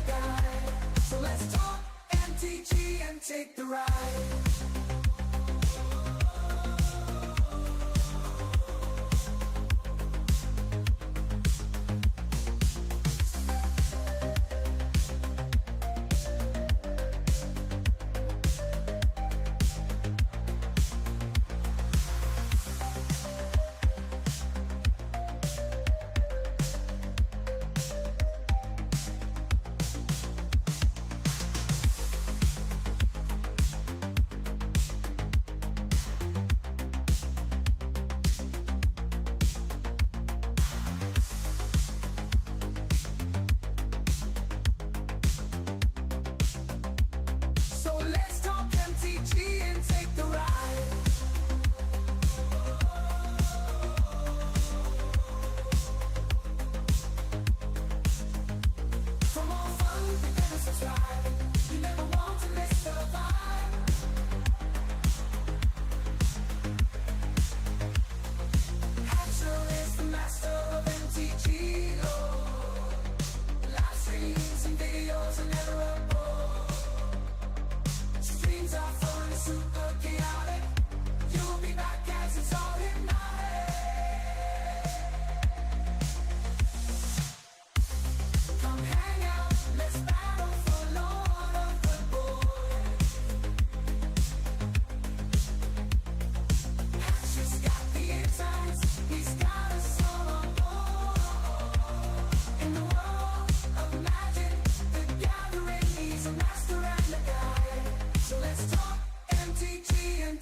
the guide. So let's talk MTG and take the ride.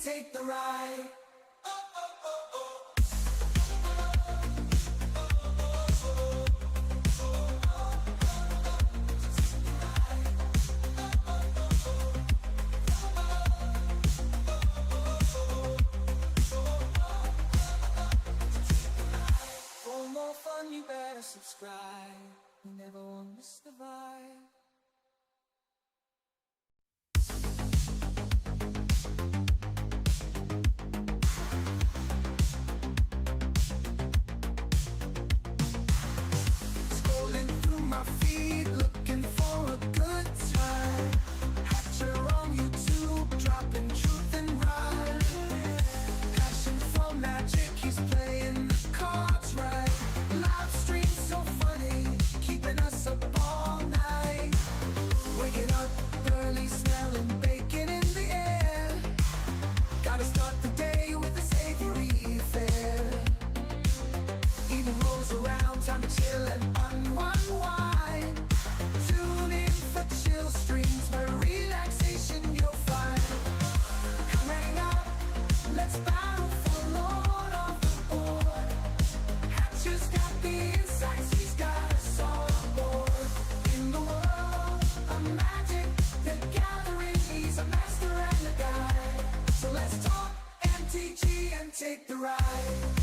Take the ride. For more fun, you better subscribe. You never won't miss the vibe. Take the ride.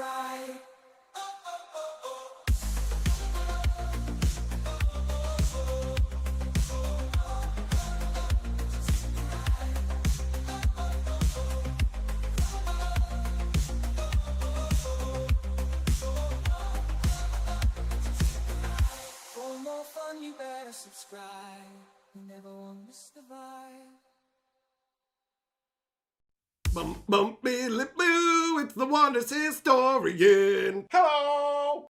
ride. For more fun, you better subscribe. You never won't miss the vibe. Bum bum billy boo, it's the Wonders Historian. Hello!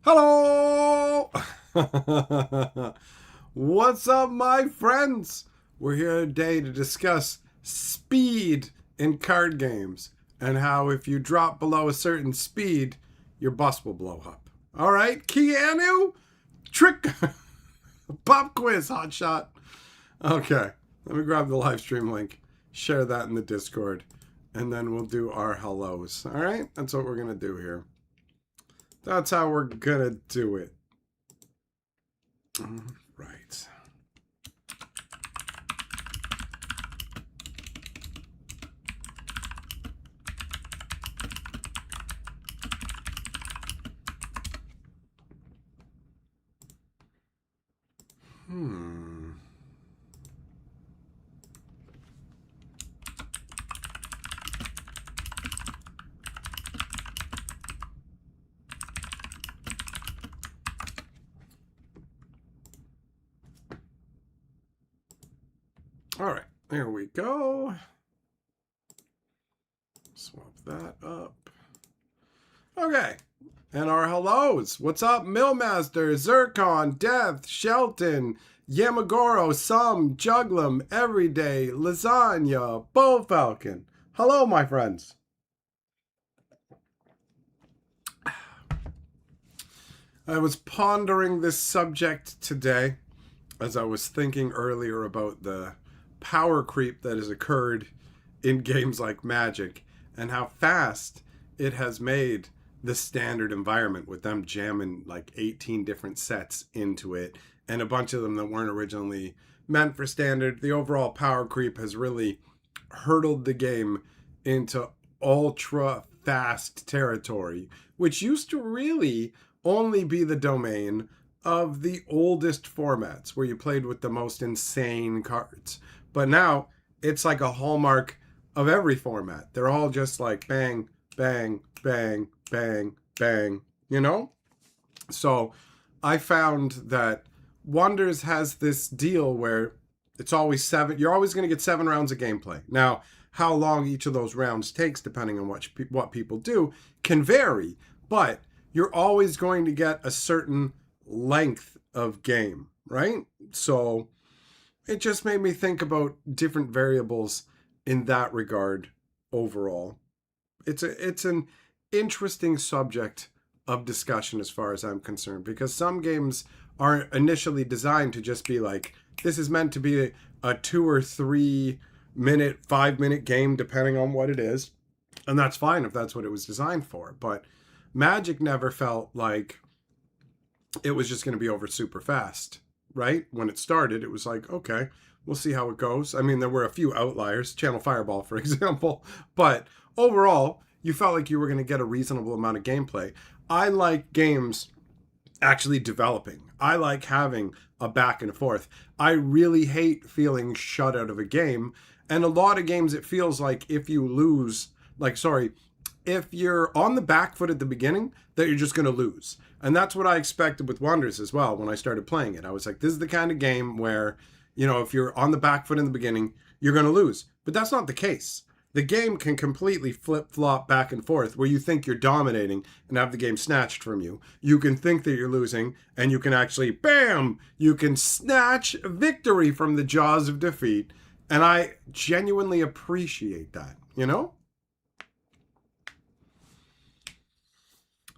Hello! What's up, my friends? We're here today to discuss speed in card games and how if you drop below a certain speed, your bus will blow up. All right, Keanu? Trick pop quiz, hotshot. Okay, let me grab the live stream link, share that in the Discord, and then we'll do our hellos. All right, that's what we're gonna do here. That's how we're gonna do it. All right. All right, there we go. Swap that up. Okay, and our hellos. What's up, Millmaster, Zircon, Death, Shelton, Yamagoro, Sum, Juglum, Everyday, Lasagna, Bull Falcon. Hello, my friends. I was pondering this subject today as I was thinking earlier about the power creep that has occurred in games like Magic and how fast it has made the standard environment with them jamming like 18 different sets into it and a bunch of them that weren't originally meant for standard. The overall power creep has really hurtled the game into ultra fast territory, which used to really only be the domain of the oldest formats where you played with the most insane cards. But now it's like a hallmark of every format. They're all just like bang, bang, bang, bang, bang, you know? So I found that Wonders has this deal where it's always 7. You're always going to get 7 rounds of gameplay. Now, how long each of those rounds takes, depending on what people do, can vary. But you're always going to get a certain length of game, right? So it just made me think about different variables in that regard overall. It's an interesting subject of discussion as far as I'm concerned, because some games are initially designed to just be like, this is meant to be a 2 or 3 minute, 5 minute game, depending on what it is. And that's fine if that's what it was designed for. But Magic never felt like it was just going to be over super fast, right? When it started, it was like, okay, we'll see how it goes. I mean, there were a few outliers, Channel Fireball, for example, but overall, you felt like you were going to get a reasonable amount of gameplay. I like games actually developing. I like having a back and forth. I really hate feeling shut out of a game. And a lot of games, it feels like if you lose, if you're on the back foot at the beginning, that you're just going to lose. And that's what I expected with Wonders as well when I started playing it. I was like, this is the kind of game where, you know, if you're on the back foot in the beginning, you're going to lose. But that's not the case. The game can completely flip-flop back and forth where you think you're dominating and have the game snatched from you. You can think that you're losing and you can actually, bam, you can snatch victory from the jaws of defeat. And I genuinely appreciate that, you know?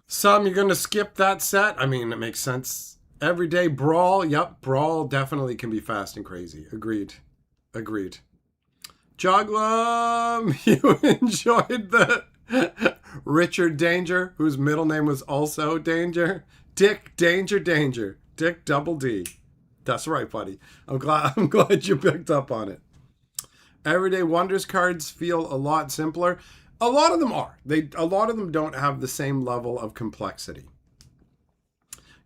Some, you're going to skip that set. I mean, it makes sense. Everyday Brawl. Yep, Brawl definitely can be fast and crazy. Agreed. Joglum, you enjoyed the Richard Danger, whose middle name was also Danger. Dick Danger. Dick Double D. That's right, buddy. I'm glad you picked up on it. Everyday Wonders cards feel a lot simpler. A lot of them are. A lot of them don't have the same level of complexity.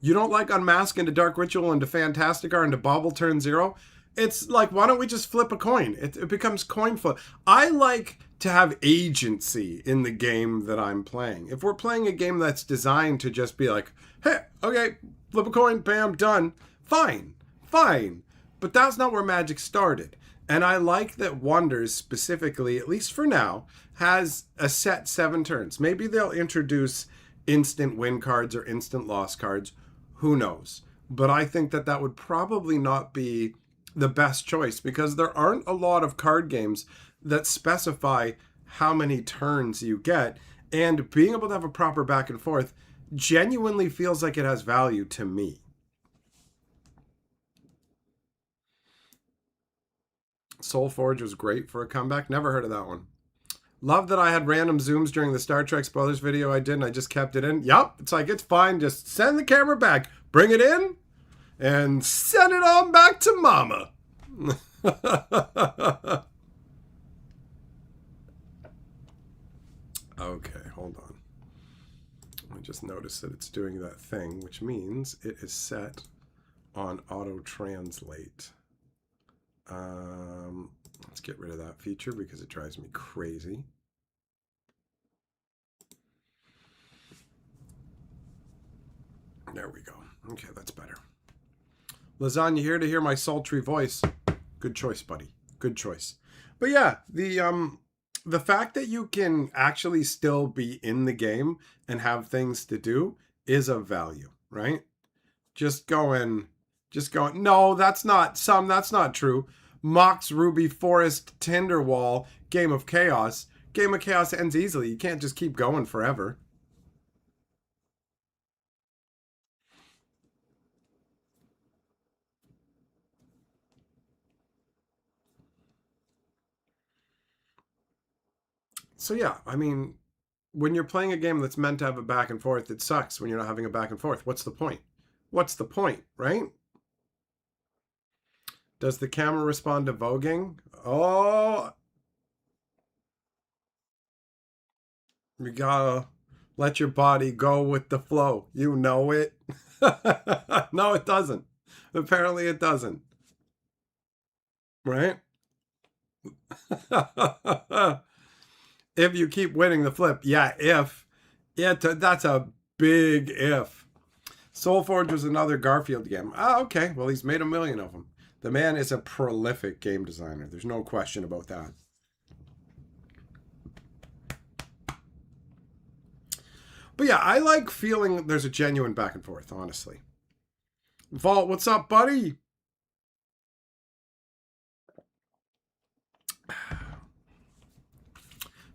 You don't like Unmask into Dark Ritual into Fantastica into Bobble Turn Zero? It's like, why don't we just flip a coin? It becomes coin flip. I like to have agency in the game that I'm playing. If we're playing a game that's designed to just be like, hey, okay, flip a coin, bam, done, fine. But that's not where Magic started. And I like that Wonders specifically, at least for now, has a set 7 turns. Maybe they'll introduce instant win cards or instant loss cards. Who knows? But I think that would probably not be the best choice because there aren't a lot of card games that specify how many turns you get. And being able to have a proper back and forth genuinely feels like it has value to me. Soulforge was great for a comeback. Never heard of that one. Love that I had random zooms during the Star Trek spoilers video I did and I just kept it in. Yup, it's like, it's fine. Just send the camera back. Bring it in and send it on back to mama. Okay, hold on. I just noticed that it's doing that thing, which means it is set on auto translate. Let's get rid of that feature because it drives me crazy. There we go. Okay, that's better. Lasagna here to hear my sultry voice. Good choice, buddy. Good choice. But yeah, the fact that you can actually still be in the game and have things to do is of value, right? Just going, no, that's not true. Mox, Ruby, Forest, Tinderwall, Game of Chaos. Game of Chaos ends easily. You can't just keep going forever. So yeah, I mean, when you're playing a game that's meant to have a back and forth, it sucks when you're not having a back and forth. What's the point? What's the point, right? Does the camera respond to voguing? Oh, you gotta let your body go with the flow. You know it. No, it doesn't. Apparently it doesn't. Right? If you keep winning the flip. Yeah, if. Yeah, that's a big if. Soulforge was another Garfield game. Ah, okay. Well, he's made 1 million of them. The man is a prolific game designer. There's no question about that. But yeah, I like feeling there's a genuine back and forth, honestly. Vault, what's up, buddy?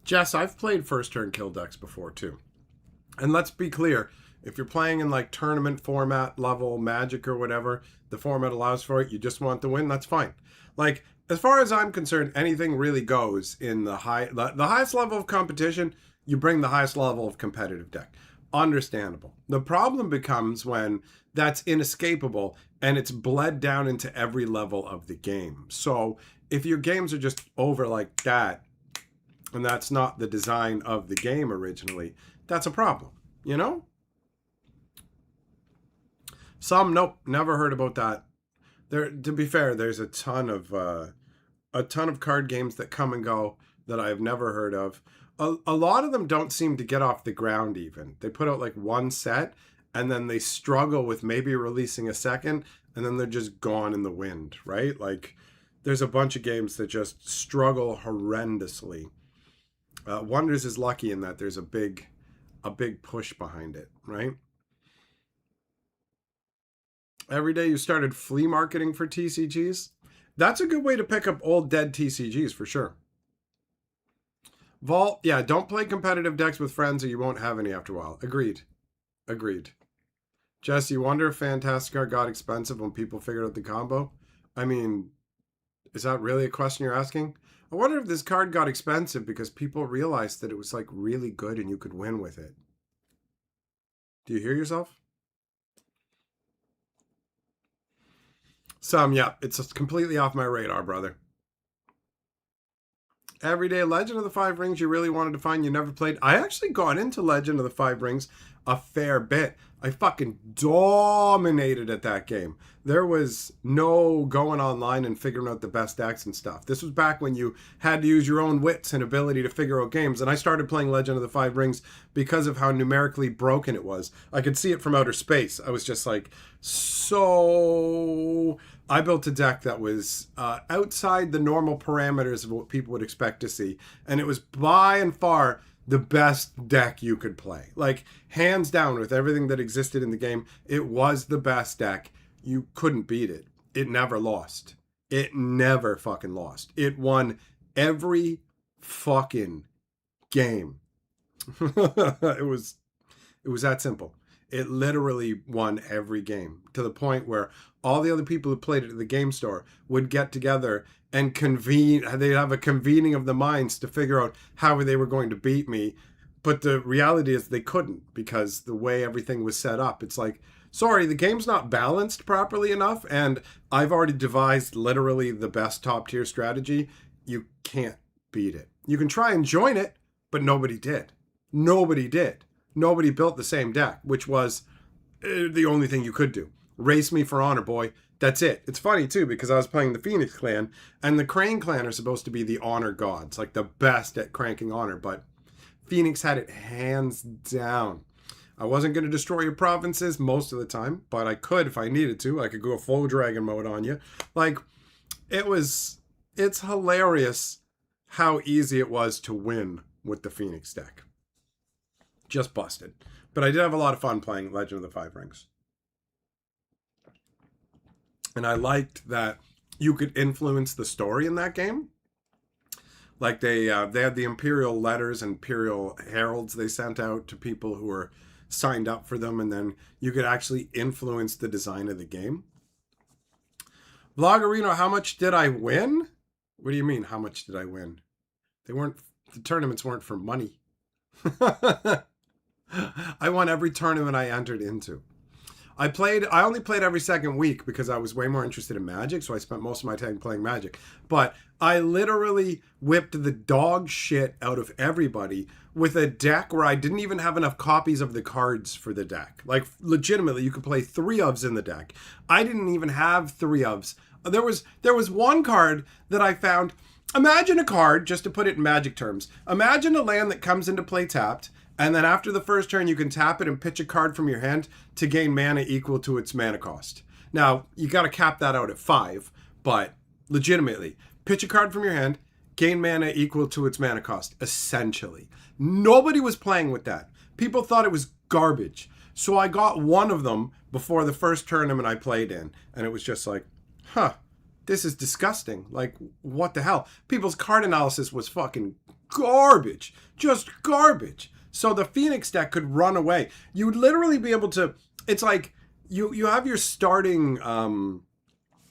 Jess, I've played first turn kill decks before too. And let's be clear, if you're playing in like tournament format level Magic or whatever, the format allows for it, you just want to win, that's fine. Like, as far as I'm concerned, anything really goes in the highest level of competition, you bring the highest level of competitive deck. Understandable. The problem becomes when that's inescapable and it's bled down into every level of the game. So if your games are just over like that, and that's not the design of the game originally, that's a problem, you know? Some, nope, never heard about that. There, to be fair, there's a ton of card games that come and go that I've never heard of. A lot of them don't seem to get off the ground even. They put out like one set and then they struggle with maybe releasing a second and then they're just gone in the wind, right? Like there's a bunch of games that just struggle horrendously. Wonders is lucky in that there's a big push behind it, right? Every day you started flea marketing for TCGs. That's a good way to pick up old dead TCGs for sure. Vault, yeah, don't play competitive decks with friends or you won't have any after a while. Agreed. Jess, you wonder if Fantastica got expensive when people figured out the combo? I mean, is that really a question you're asking? I wonder if this card got expensive because people realized that it was like really good and you could win with it. Do you hear yourself? Some, yeah, it's completely off my radar, brother. Everyday Legend of the Five Rings you really wanted to find, you never played. I actually got into Legend of the Five Rings a fair bit. I fucking dominated at that game. There was no going online and figuring out the best decks and stuff. This was back when you had to use your own wits and ability to figure out games. And I started playing Legend of the Five Rings because of how numerically broken it was. I could see it from outer space. I was just like, so... I built a deck that was outside the normal parameters of what people would expect to see. And it was by and far the best deck you could play. Like, hands down, with everything that existed in the game, it was the best deck. You couldn't beat it. It never lost. It never fucking lost. It won every fucking game. It was that simple. It literally won every game, to the point where all the other people who played it at the game store would get together and convene. They'd have a convening of the minds to figure out how they were going to beat me. But the reality is they couldn't, because the way everything was set up, it's like, sorry, the game's not balanced properly enough, and I've already devised literally the best top tier strategy. You can't beat it. You can try and join it, but nobody did. Nobody did. Nobody built the same deck, which was the only thing you could do. Race me for honor, boy. That's it. It's funny, too, because I was playing the Phoenix clan, and the Crane clan are supposed to be the honor gods, like the best at cranking honor, but Phoenix had it hands down. I wasn't going to destroy your provinces most of the time, but I could if I needed to. I could go full dragon mode on you. Like, it's hilarious how easy it was to win with the Phoenix deck. Just busted. But I did have a lot of fun playing Legend of the Five Rings. And I liked that you could influence the story in that game. Like they had the Imperial letters and Imperial heralds they sent out to people who were signed up for them, and then you could actually influence the design of the game. Vlogarino, how much did I win? What do you mean, how much did I win? The tournaments weren't for money. I won every tournament I entered into. I only played every second week because I was way more interested in Magic, so I spent most of my time playing Magic. But I literally whipped the dog shit out of everybody with a deck where I didn't even have enough copies of the cards for the deck. Like, legitimately, you could play 3-ofs in the deck. I didn't even have 3-ofs. There was one card that I found. Imagine a card, just to put it in Magic terms. Imagine a land that comes into play tapped, and then after the first turn, you can tap it and pitch a card from your hand to gain mana equal to its mana cost. Now, you got to cap that out at 5, but legitimately, pitch a card from your hand, gain mana equal to its mana cost, essentially. Nobody was playing with that. People thought it was garbage. So I got one of them before the first tournament I played in, and it was just like, this is disgusting. Like, what the hell? People's card analysis was fucking garbage. Just garbage. So the Phoenix deck could run away. You would literally be able to... It's like you have your starting clan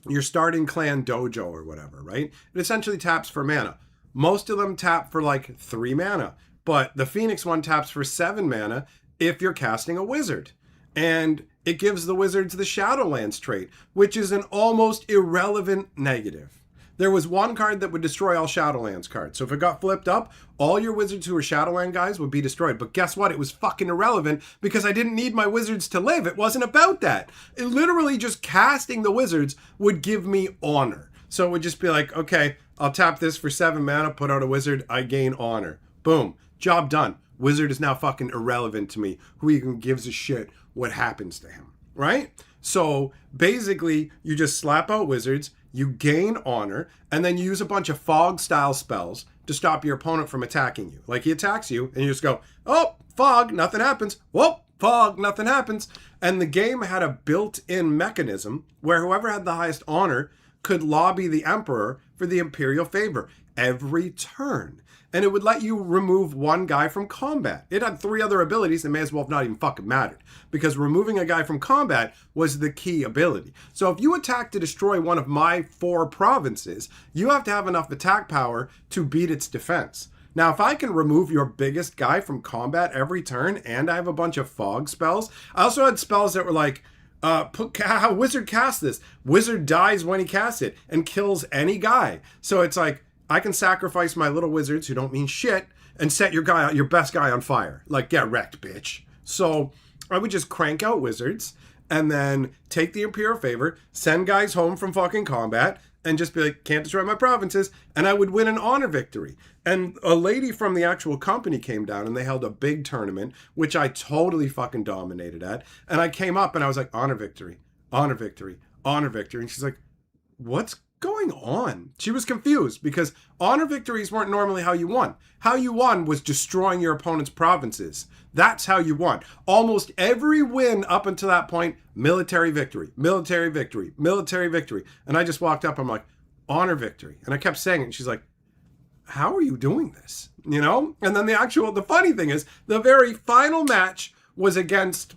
dojo or whatever, right? It essentially taps for mana. Most of them tap for like 3 mana. But the Phoenix one taps for 7 mana if you're casting a wizard. And it gives the wizards the Shadowlands trait, which is an almost irrelevant negative. There was one card that would destroy all Shadowlands cards. So if it got flipped up, all your wizards who were Shadowland guys would be destroyed. But guess what? It was fucking irrelevant because I didn't need my wizards to live. It wasn't about that. It literally just casting the wizards would give me honor. So it would just be like, okay, I'll tap this for 7 mana, put out a wizard, I gain honor. Boom. Job done. Wizard is now fucking irrelevant to me. Who even gives a shit what happens to him, right? So basically, you just slap out wizards, you gain honor, and then you use a bunch of fog-style spells to stop your opponent from attacking you. Like, he attacks you, and you just go, oh, fog, nothing happens. Whoop, fog, nothing happens. And the game had a built-in mechanism where whoever had the highest honor could lobby the Emperor for the Imperial favor every turn. And it would let you remove one guy from combat. It had 3 other abilities that may as well have not even fucking mattered, because removing a guy from combat was the key ability. So if you attack to destroy one of my 4 provinces, you have to have enough attack power to beat its defense. Now, if I can remove your biggest guy from combat every turn, and I have a bunch of fog spells, I also had spells that were like, wizard casts this. Wizard dies when he casts it and kills any guy. So it's like, I can sacrifice my little wizards who don't mean shit and set your best guy on fire. Like, get wrecked, bitch. So I would just crank out wizards and then take the Imperial Favor, send guys home from fucking combat, and just be like, can't destroy my provinces, and I would win an honor victory. And a lady from the actual company came down, and they held a big tournament, which I totally fucking dominated at. And I came up, and I was like, honor victory, honor victory, honor victory. And she's like, what's going on? She was confused, because honor victories weren't normally how you won. How you won was destroying your opponent's provinces. That's how you won. Almost every win up until that point, military victory, military victory, military victory. And I just walked up, I'm like, honor victory. And I kept saying it, and she's like, how are you doing this? You know? And then the funny thing is, the very final match was against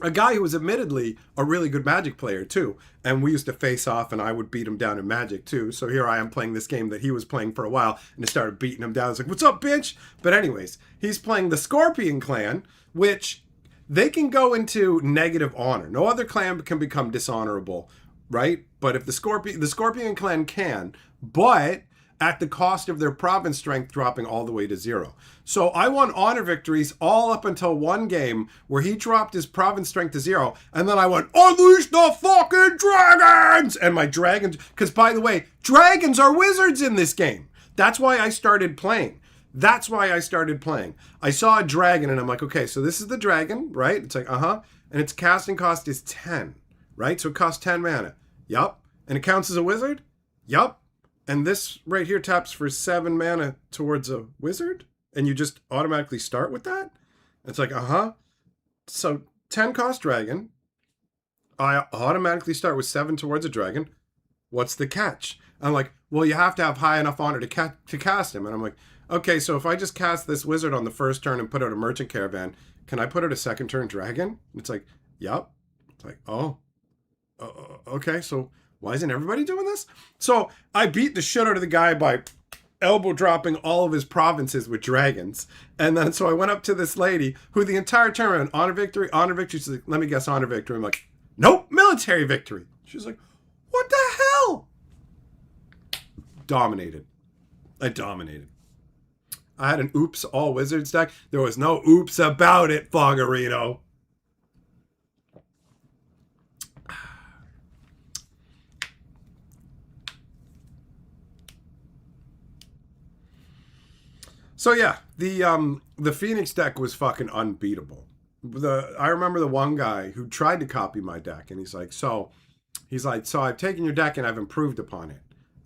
a guy who was admittedly a really good Magic player too. And we used to face off, and I would beat him down in Magic too. So here I am playing this game that he was playing for a while, and I started beating him down. I was like, what's up, bitch? But anyways, he's playing the Scorpion clan, which they can go into negative honor. No other clan can become dishonorable, right? But if the Scorpion clan can, but at the cost of their province strength dropping all the way to 0. So I won honor victories all up until one game where he dropped his province strength to 0, and then I went, unleash the fucking dragons! And my dragons, because by the way, dragons are wizards in this game. That's why I started playing. I saw a dragon, and I'm like, okay, so this is the dragon, right? It's like, and its casting cost is 10, right? So it costs 10 mana. Yup. And it counts as a wizard? Yup. And this right here taps for 7 mana towards a wizard? And you just automatically start with that? It's like, So 10 cost dragon. I automatically start with 7 towards a dragon. What's the catch? I'm like, well, you have to have high enough honor to cast him. And I'm like, okay, so if I just cast this wizard on the first turn and put out a merchant caravan, can I put out a second turn dragon? And it's like, yep. It's like, okay, so why isn't everybody doing this? So I beat the shit out of the guy by elbow dropping all of his provinces with dragons. And then so I went up to this lady who the entire time went, honor victory. She's like, let me guess, honor victory. I'm like, nope, military victory. She's like, what the hell? Dominated. I dominated. I had an oops all wizards deck. There was no oops about it, Fogarino. So yeah, the Phoenix deck was fucking unbeatable. I remember the one guy who tried to copy my deck, and he's like, so I've taken your deck and I've improved upon it.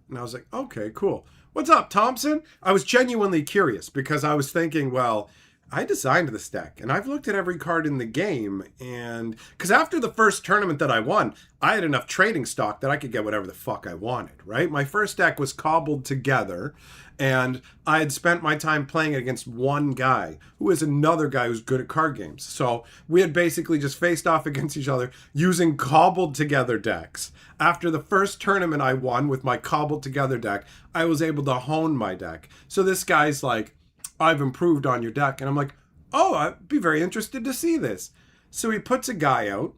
And I was like, okay, cool. What's up, Thompson? I was genuinely curious because I was thinking, well, I designed this deck and I've looked at every card in the game, and because after the first tournament that I won, I had enough trading stock that I could get whatever the fuck I wanted, right? My first deck was cobbled together, and I had spent my time playing against one guy who is another guy who's good at card games. So we had basically just faced off against each other using cobbled together decks. After the first tournament I won with my cobbled together deck, I was able to hone my deck. So this guy's like, I've improved on your deck. And I'm like, oh, I'd be very interested to see this. So he puts a guy out,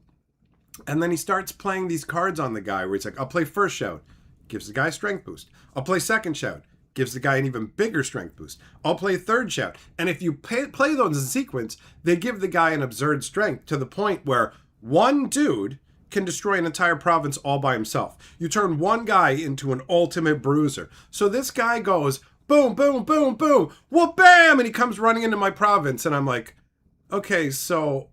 and then he starts playing these cards on the guy where he's like, I'll play first shout, gives the guy strength boost. I'll play second shout, gives the guy an even bigger strength boost. I'll play third shout. And if you play those in sequence, they give the guy an absurd strength to the point where one dude can destroy an entire province all by himself. You turn one guy into an ultimate bruiser. So this guy goes, boom, boom, boom, boom, whoop, bam, and he comes running into my province. And I'm like, okay, so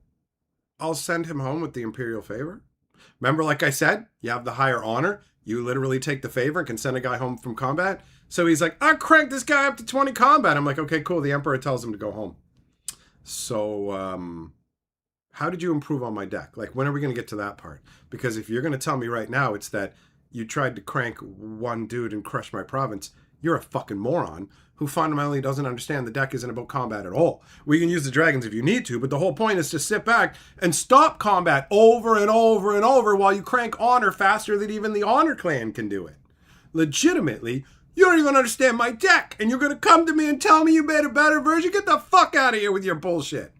I'll send him home with the Imperial Favor. Remember, like I said, you have the higher honor. You literally take the favor and can send a guy home from combat. So he's like, I cranked this guy up to 20 combat. I'm like, okay, cool. The Emperor tells him to go home. So, how did you improve on my deck? Like, when are we going to get to that part? Because if you're going to tell me right now it's that you tried to crank one dude and crush my province, you're a fucking moron who fundamentally doesn't understand the deck isn't about combat at all. We can use the dragons if you need to, but the whole point is to sit back and stop combat over and over and over while you crank honor faster than even the honor clan can do it. Legitimately, you don't even understand my deck, and you're going to come to me and tell me you made a better version? Get the fuck out of here with your bullshit.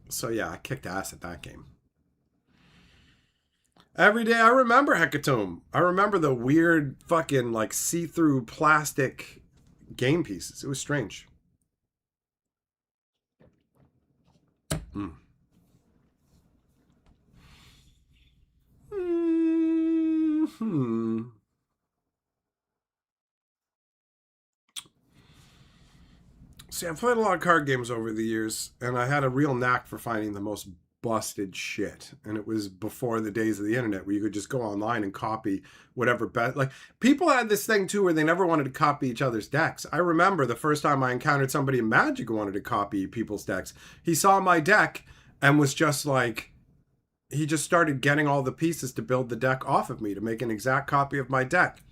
So yeah, I kicked ass at that game. Every day I remember Hecatomb. I remember the weird fucking like see-through plastic game pieces. It was strange. Mm. Hmm. See, I've played a lot of card games over the years, and I had a real knack for finding the most busted shit. And it was before the days of the internet where you could just go online and copy whatever bet. Like, people had this thing too where they never wanted to copy each other's decks. I remember the first time I encountered somebody in Magic who wanted to copy people's decks. He saw my deck and was just like, he just started getting all the pieces to build the deck off of me to make an exact copy of my deck.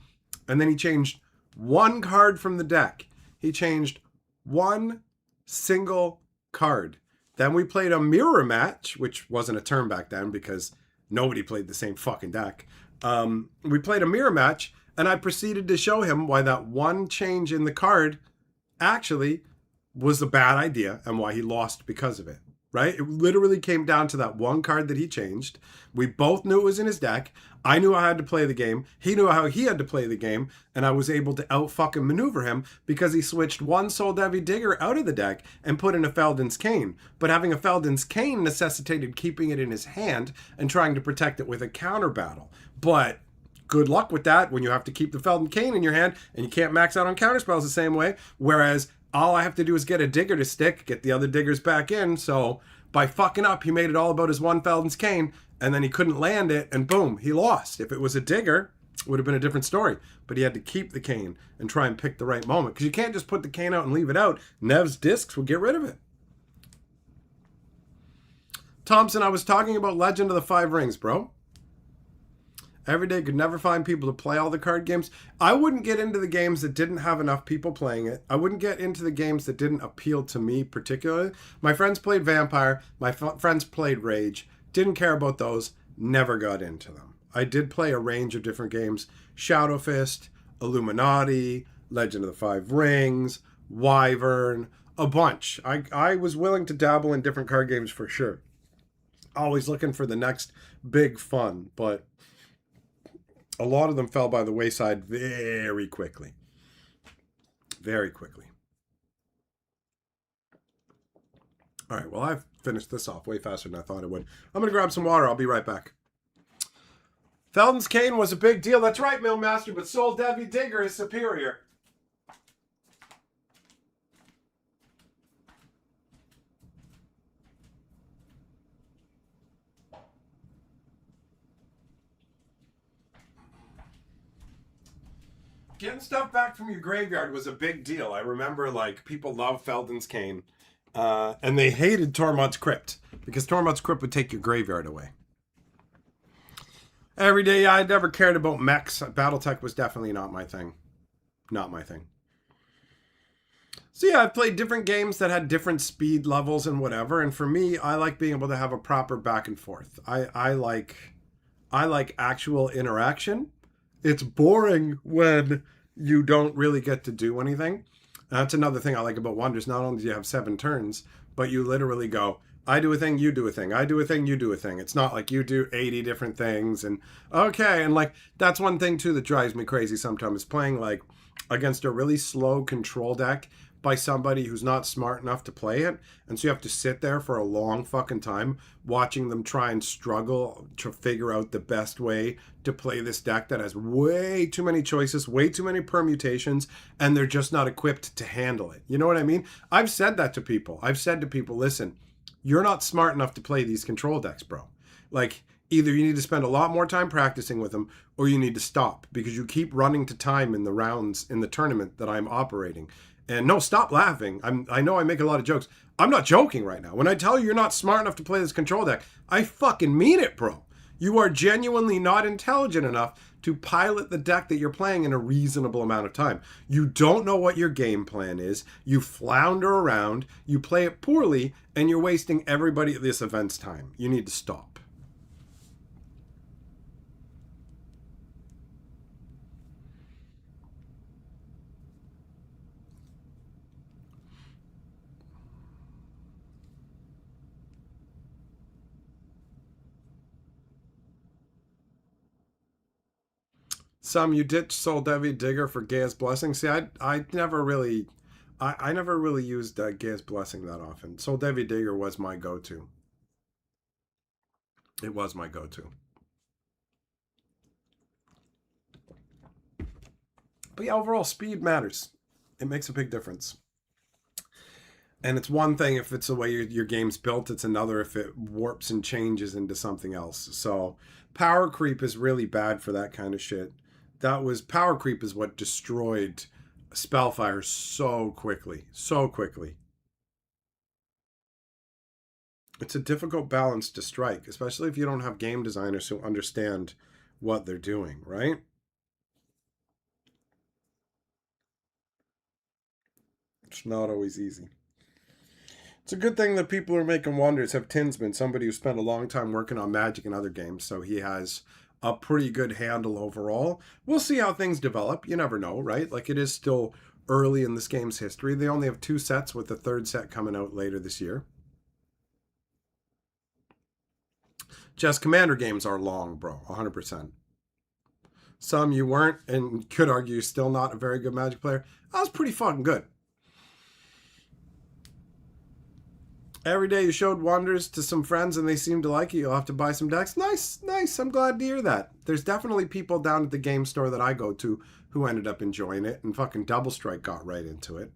And then he changed one card from the deck. He changed one single card. Then we played a mirror match, which wasn't a turn back then because nobody played the same fucking deck. We played a mirror match, and I proceeded to show him why that one change in the card actually was a bad idea and why he lost because of it. Right? It literally came down to that one card that he changed. We both knew it was in his deck. I knew I had to play the game. He knew how he had to play the game. And I was able to out fucking maneuver him because he switched one Soul Devi Digger out of the deck and put in a Feldon's Cane. But having a Feldon's Cane necessitated keeping it in his hand and trying to protect it with a counter battle. But good luck with that when you have to keep the Feldon Cane in your hand and you can't max out on counterspells the same way. Whereas all I have to do is get a digger to stick, get the other diggers back in. So by fucking up, he made it all about his one Feldon's Cane, and then he couldn't land it, and boom, he lost. If it was a digger, it would have been a different story. But he had to keep the cane and try and pick the right moment. Because you can't just put the cane out and leave it out. Nev's discs will get rid of it. Thompson, I was talking about Legend of the Five Rings, bro. Every day could never find people to play all the card games. I wouldn't get into the games that didn't have enough people playing it. I wouldn't get into the games that didn't appeal to me particularly. My friends played Vampire. My friends played Rage. Didn't care about those. Never got into them. I did play a range of different games. Shadow Fist, Illuminati, Legend of the Five Rings, Wyvern, a bunch. I was willing to dabble in different card games for sure. Always looking for the next big fun, but a lot of them fell by the wayside very quickly. Very quickly. All right, well, I've finished this off way faster than I thought it would. I'm going to grab some water. I'll be right back. Feldon's Cane was a big deal. That's right, Millmaster, but Soul Devi Digger is superior. Getting stuff back from your graveyard was a big deal. I remember, like, people loved Feldon's Cane, and they hated Tormod's Crypt, because Tormod's Crypt would take your graveyard away. Every day, I never cared about mechs. Battletech was definitely not my thing. Not my thing. So yeah, I've played different games that had different speed levels and whatever, and for me, I like being able to have a proper back and forth. I like actual interaction. It's boring when you don't really get to do anything. That's another thing I like about Wonders. Not only do you have 7 turns, but you literally go, I do a thing, you do a thing. I do a thing, you do a thing. It's not like you do 80 different things and okay. And like, that's one thing too that drives me crazy sometimes, playing like against a really slow control deck by somebody who's not smart enough to play it. And so you have to sit there for a long fucking time watching them try and struggle to figure out the best way to play this deck that has way too many choices, way too many permutations, and they're just not equipped to handle it. You know what I mean? I've said that to people. I've said to people, listen, you're not smart enough to play these control decks, bro. Like, either you need to spend a lot more time practicing with them or you need to stop because you keep running to time in the rounds in the tournament that I'm operating. And no, stop laughing. I know I make a lot of jokes. I'm not joking right now. When I tell you you're not smart enough to play this control deck, I fucking mean it, bro. You are genuinely not intelligent enough to pilot the deck that you're playing in a reasonable amount of time. You don't know what your game plan is. You flounder around, you play it poorly, and you're wasting everybody at this event's time. You need to stop. Some you ditch Soul Devi Digger for Gaia's Blessing. See, I never really I never really used Gaia's Blessing that often. Soul Devi Digger was my go-to. It was my go-to. But yeah, overall, speed matters. It makes a big difference. And it's one thing if it's the way your game's built. It's another if it warps and changes into something else. So power creep is really bad for that kind of shit. Power creep is what destroyed Spellfire so quickly. So quickly. It's a difficult balance to strike, especially if you don't have game designers who understand what they're doing, right? It's not always easy. It's a good thing that people who are making wonders have Tinsman, somebody who spent a long time working on Magic and other games, so he has a pretty good handle overall. We'll see how things develop. You never know, right? Like, it is still early in this game's history. They only have 2 sets, with the 3rd set coming out later this year. Chess Commander games are long, bro. 100%. Some you weren't, and could argue you're still not a very good Magic player. I was pretty fucking good. Every day you showed wonders to some friends and they seem to like it. You'll have to buy some decks. Nice, nice. I'm glad to hear that. There's definitely people down at the game store that I go to who ended up enjoying it, and fucking Double Strike got right into it.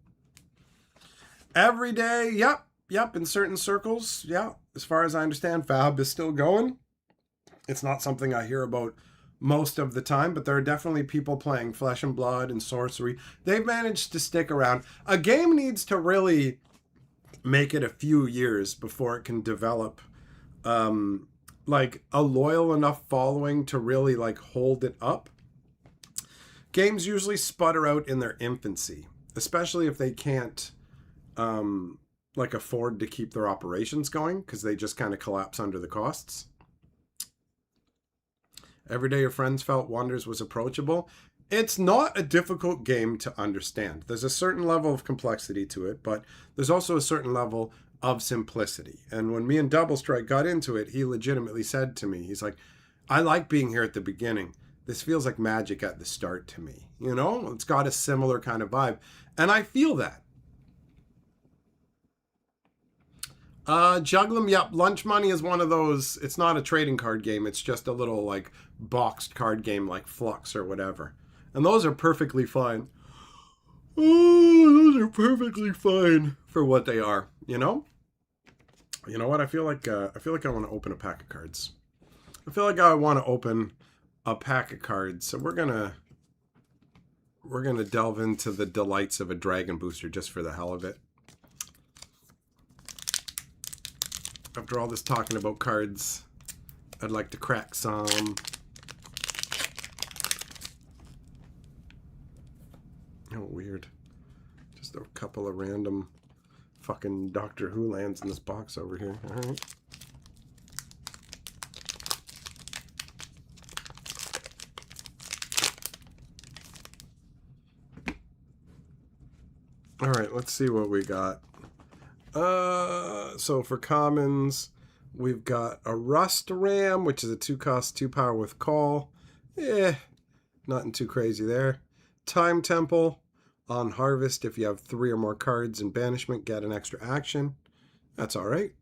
Every day, yep, in certain circles, yeah. As far as I understand, Fab is still going. It's not something I hear about most of the time, but there are definitely people playing Flesh and Blood and Sorcery. They've managed to stick around. A game needs to really make it a few years before it can develop like a loyal enough following to really like hold it up. Games usually sputter out in their infancy, especially if they can't like afford to keep their operations going, because they just kind of collapse under the costs. Every Day Your Friends Felt Wonders was approachable. It's not a difficult game to understand. There's a certain level of complexity to it, but there's also a certain level of simplicity. And when me and Double Strike got into it, he legitimately said to me, he's like, I like being here at the beginning. This feels like Magic at the start to me. You know, it's got a similar kind of vibe. And I feel that. Jugglum, yep. Lunch Money is one of those, it's not a trading card game. It's just a little like boxed card game like Flux or whatever. And those are perfectly fine. Oh, those are perfectly fine for what they are, you know? You know what? I feel like I want to open a pack of cards. I feel like I want to open a pack of cards. So we're gonna delve into the delights of a Dragon Booster just for the hell of it. After all this talking about cards, I'd like to crack some. Oh, weird. Just a couple of random fucking Doctor Who lands in this box over here. All right. All right, let's see what we got. So for commons, we've got a Rust Ram, which is a 2-cost, 2-power with call. Nothing too crazy there. Time Temple. On Harvest, if you have 3 or more cards in Banishment, get an extra action. That's all right.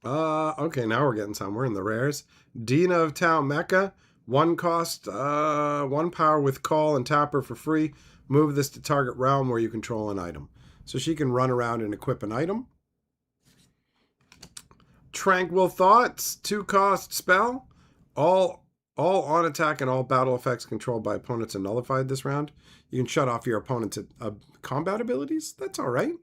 Okay, now we're getting somewhere in the rares. Dina of Tau Mecha. 1 cost, 1 power with call and tap her for free. Move this to target realm where you control an item. So she can run around and equip an item. Tranquil Thoughts, 2-cost spell. All on attack and all battle effects controlled by opponents are nullified this round. You can shut off your opponent's combat abilities. That's all right.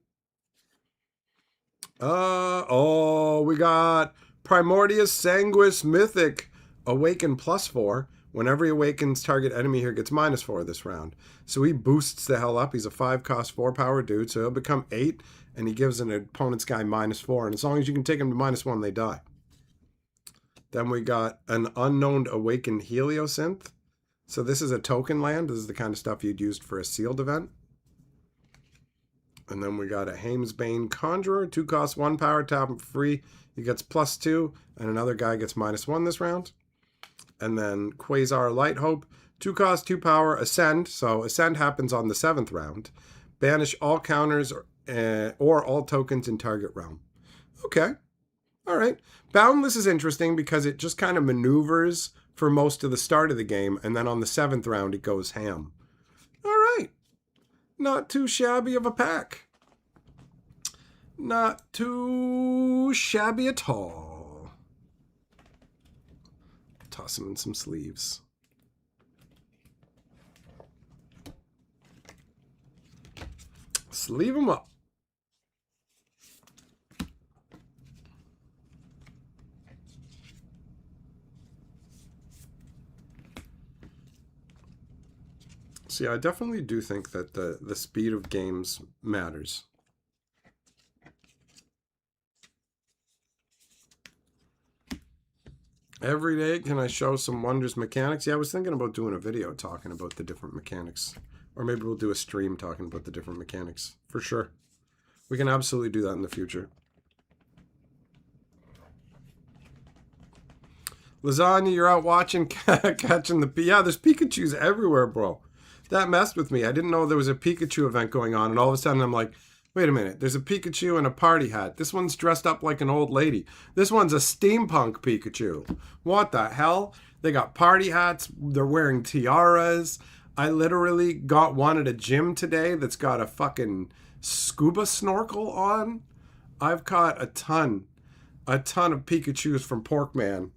We got Primordius Sanguis Mythic. Awaken +4. Whenever he awakens, target enemy here gets -4 this round. So he boosts the hell up. He's a 5-cost, 4-power dude, so he'll become 8, and he gives an opponent's guy -4. And as long as you can take him to -1, they die. Then we got an Unknown Awakened Heliosynth. So this is a token land. This is the kind of stuff you'd use for a sealed event. And then we got a Hamesbane Conjurer. 2-cost, 1-power, tap him for free. He gets +2, and another guy gets -1 this round. And then Quasar Light Hope. 2 cost, 2 power, Ascend. So Ascend happens on the 7th round. Banish all counters or all tokens in target realm. Okay. All right. Boundless is interesting because it just kind of maneuvers for most of the start of the game, and then on the 7th round it goes ham. All right. Not too shabby of a pack. Not too shabby at all. Toss them in some sleeves. Sleeve them up. See, I definitely do think that the speed of games matters. Every day, can I show some Wonders mechanics? Yeah, I was thinking about doing a video talking about the different mechanics. Or maybe we'll do a stream talking about the different mechanics. For sure. We can absolutely do that in the future. Lasagna, you're out watching, catching the... Yeah, there's Pikachus everywhere, bro. That messed with me. I didn't know there was a Pikachu event going on, and all of a sudden I'm like, wait a minute, there's a Pikachu in a party hat. This one's dressed up like an old lady. This one's a steampunk Pikachu. What the hell? They got party hats. They're wearing tiaras. I literally got one at a gym today that's got a fucking scuba snorkel on. I've caught a ton of Pikachus from Porkman.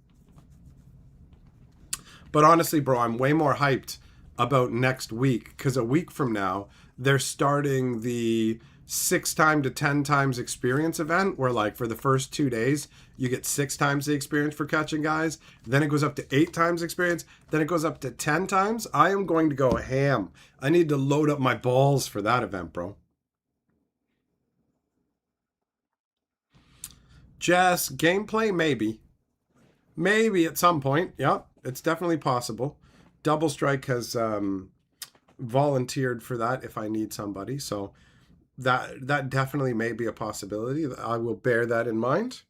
But honestly, bro, I'm way more hyped about next week, because a week from now, they're starting the 6 times to 10 times experience event, where like for the first 2 days, you get 6 times the experience for catching guys. Then it goes up to 8 times experience. Then it goes up to 10 times. I am going to go ham. I need to load up my balls for that event, bro. Jess, gameplay, maybe. Maybe at some point. Yep, it's definitely possible. Double Strike has volunteered for that if I need somebody. So that definitely may be a possibility. I will bear that in mind.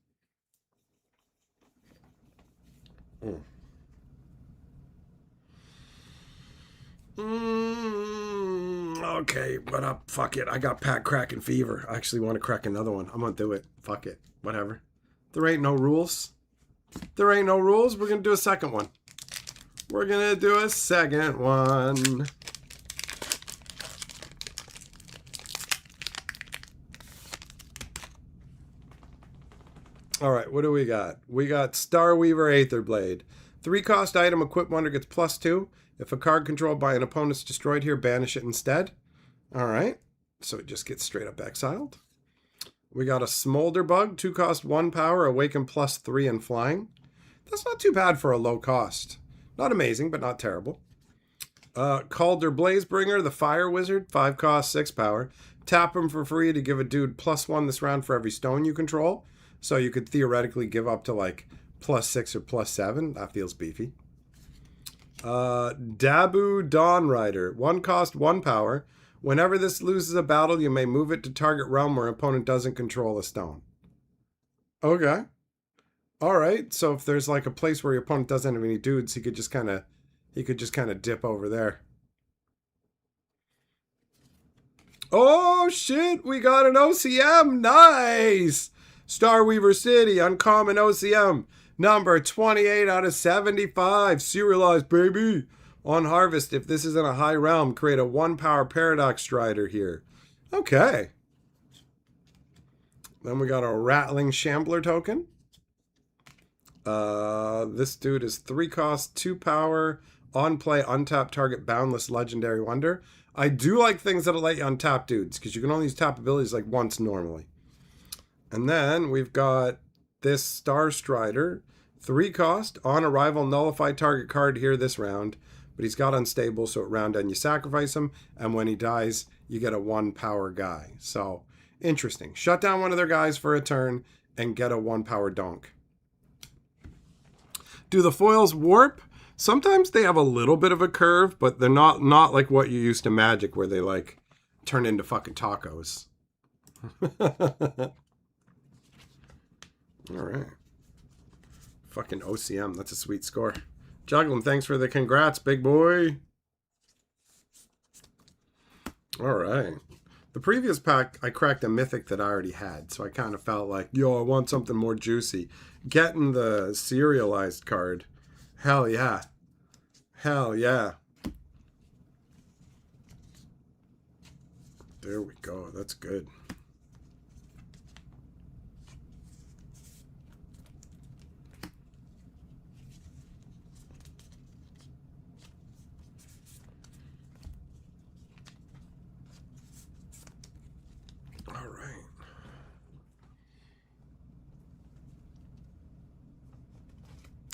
Okay, but fuck it. I got pack cracking fever. I actually want to crack another one. I'm going to do it. Fuck it. Whatever. There ain't no rules. There ain't no rules. We're going to do a second one. We're going to do a second one. All right, what do we got? We got Starweaver Aetherblade. 3 cost item, Equip Wonder gets +2. If a card controlled by an opponent's destroyed here, banish it instead. All right, so it just gets straight up exiled. We got a Smolder Bug, 2 cost, 1 power, Awaken +3 and flying. That's not too bad for a low cost. Not amazing, but not terrible. Calder Blazebringer, the Fire Wizard, 5 cost, 6 power. Tap him for free to give a dude +1 this round for every stone you control. So you could theoretically give up to like +6 or +7. That feels beefy. Dabu Dawn Rider, 1 cost, 1 power. Whenever this loses a battle, you may move it to target realm where opponent doesn't control a stone. Okay. All right. So if there's like a place where your opponent doesn't have any dudes, he could just kind of dip over there. Oh shit, we got an OCM. Nice. Starweaver City, uncommon OCM. Number 28 out of 75. Serialized, baby. On Harvest, if this is in a high realm, create a 1 power Paradox Strider here. Okay. Then we got a Rattling Shambler token. This dude is 3 cost, 2 power, on play, untap target, boundless legendary wonder. I do like things that'll let you untap dudes, because you can only use tap abilities like once normally. And then we've got this Star Strider, 3 cost, on arrival, nullify target card here this round, but he's got unstable, so at round end you sacrifice him, and when he dies, you get a 1 power guy. So, interesting. Shut down one of their guys for a turn, and get a 1 power donk. Do the foils warp? Sometimes they have a little bit of a curve, but they're not like what you used to Magic, where they like turn into fucking tacos. All right. Fucking OCM. That's a sweet score. Juggling, thanks for the congrats, big boy. All right. The previous pack, I cracked a mythic that I already had, so I kind of felt like, yo, I want something more juicy. Getting the serialized card. Hell yeah. Hell yeah. There we go. That's good. All right.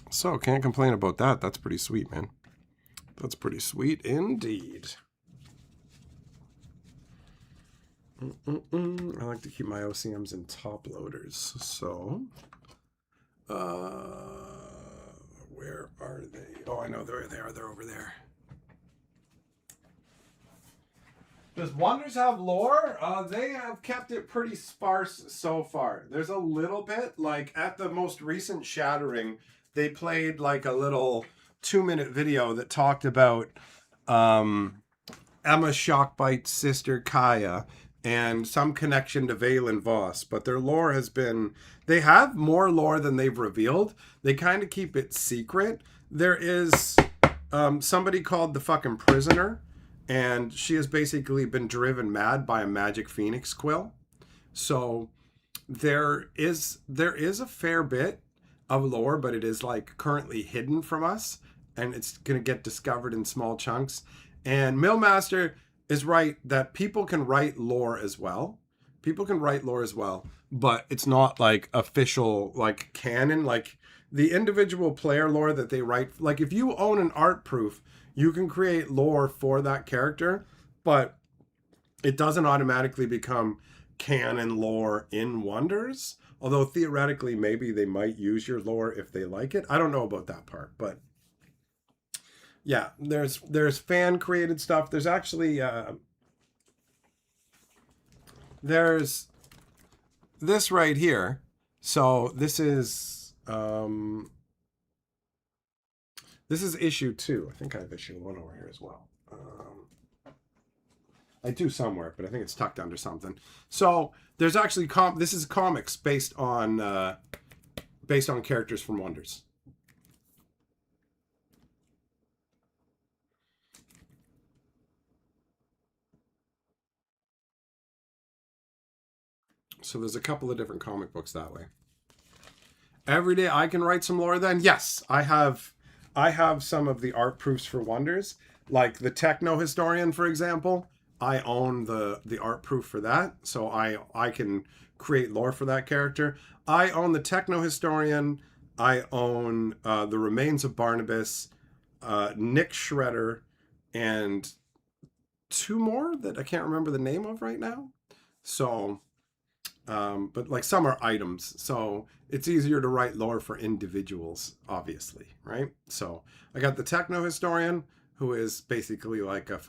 So, can't complain about that. That's pretty sweet, man. That's pretty sweet indeed. I like to keep my OCMs in top loaders. So, where are they? Oh, I know they're there. They're over there. Does Wonders have lore? They have kept it pretty sparse so far. There's a little bit, like at the most recent Shattering, they played like a little 2-minute video that talked about Emma Shockbite's sister Kaya and some connection to Valen Voss, but their lore has been, they have more lore than they've revealed. They kind of keep it secret. There is somebody called the fucking Prisoner, and she has basically been driven mad by a magic phoenix quill. So there is a fair bit of lore, but it is like currently hidden from us, and it's going to get discovered in small chunks. And Millmaster is right that people can write lore as well. People can write lore as well, but it's not like official, like canon. Like the individual player lore that they write, like if you own an art proof, you can create lore for that character, but it doesn't automatically become canon lore in Wonders. Although theoretically, maybe they might use your lore if they like it. I don't know about that part, but yeah, there's fan created stuff. There's actually there's this right here. So this is issue 2. I think I have issue 1 over here as well. I do somewhere, but I think it's tucked under something. So there's actually this is comics based on characters from Wonders. So there's a couple of different comic books that way. Every day I can write some lore then? Yes, I have some of the art proofs for Wonders. Like the Techno Historian, for example. I own the art proof for that. So I can create lore for that character. I own the Techno Historian. I own the Remains of Barnabas, Nick Shredder, and 2 more that I can't remember the name of right now. So but like some are items, so it's easier to write lore for individuals, obviously, right? So I got the Techno Historian, who is basically like a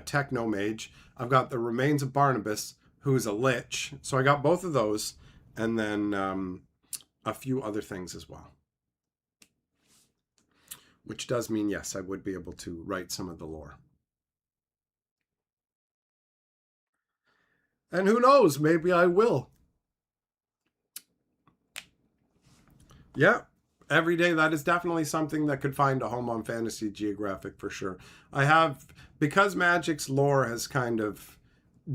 techno mage. I've got the Remains of Barnabas, who's a lich. So I got both of those, and then a few other things as well. Which does mean, yes, I would be able to write some of the lore. And who knows, maybe I will. Yeah, every day that is definitely something that could find a home on Fantasy Geographic for sure. Because Magic's lore has kind of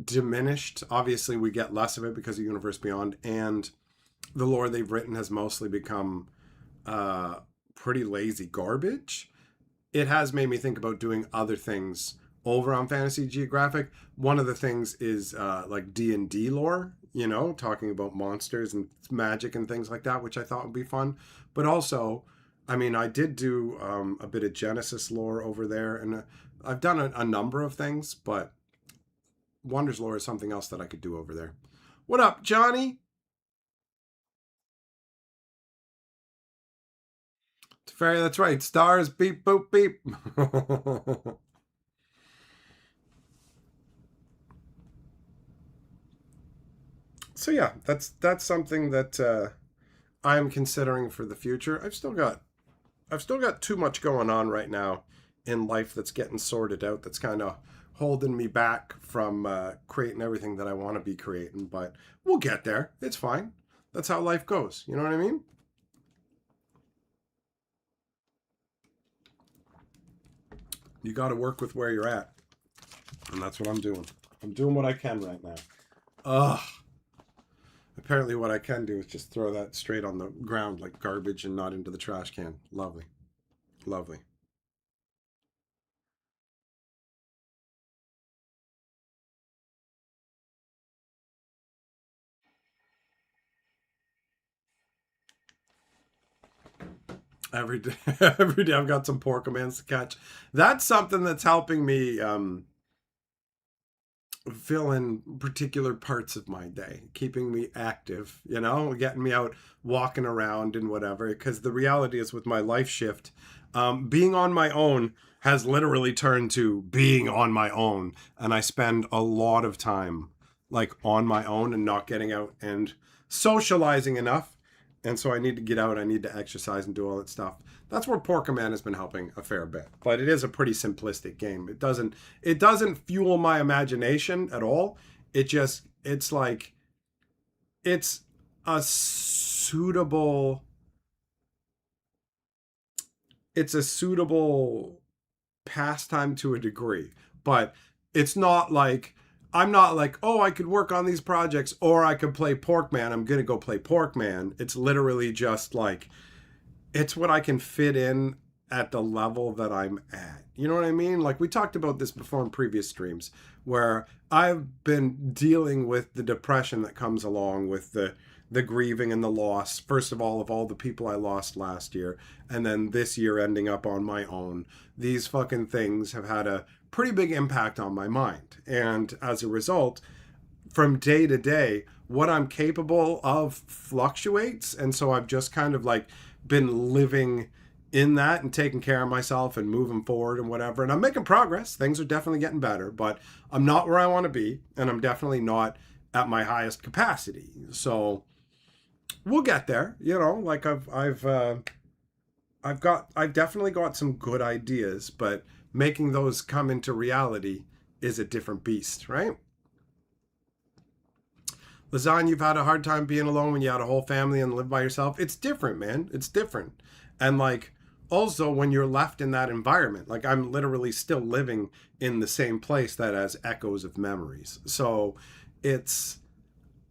diminished, obviously we get less of it because of Universe Beyond, and the lore they've written has mostly become pretty lazy garbage. It has made me think about doing other things over on Fantasy Geographic. One of the things is like D&D lore, talking about monsters and magic and things like that, which I thought would be fun. But also, I mean, I did do a bit of Genesis lore over there, and I've done a number of things, but Wonders lore is something else that I could do over there. What up, Johnny? Fairy, that's right. Stars, beep, boop, beep. So yeah, that's something that I'm considering for the future. I've still got I've still got too much going on right now in life that's getting sorted out. That's kind of holding me back from creating everything that I want to be creating. But we'll get there. It's fine. That's how life goes. You know what I mean? You got to work with where you're at. And that's what I'm doing. I'm doing what I can right now. Ugh. Apparently what I can do is just throw that straight on the ground like garbage and not into the trash can. Lovely. Lovely. Every day, every day I've got some poor commands to catch. That's something that's helping me fill in particular parts of my day, keeping me active, you know, getting me out walking around and whatever. Because the reality is with my life shift, being on my own has literally turned to being on my own. And I spend a lot of time like on my own and not getting out and socializing enough. And so I need to get out, I need to exercise and do all that stuff. That's where Poor Command has been helping a fair bit. But it is a pretty simplistic game. It doesn't fuel my imagination at all. It's like it's a suitable pastime to a degree. But it's not like I'm not like, oh, I could work on these projects or I could play Porkman. I'm going to go play Porkman. It's literally just like, it's what I can fit in at the level that I'm at. You know what I mean? Like we talked about this before in previous streams where I've been dealing with the depression that comes along with the grieving and the loss, first of all the people I lost last year, and then this year ending up on my own. These fucking things have had a pretty big impact on my mind. And as a result, from day to day, what I'm capable of fluctuates. And so I've just kind of like been living in that and taking care of myself and moving forward and whatever. And I'm making progress. Things are definitely getting better, but I'm not where I want to be. And I'm definitely not at my highest capacity. So we'll get there, you know, like I've definitely got some good ideas, but making those come into reality is a different beast, right? Lasagna, you've had a hard time being alone when you had a whole family and live by yourself. It's different, man. It's different. And like, also when you're left in that environment, like I'm literally still living in the same place that has echoes of memories. So it's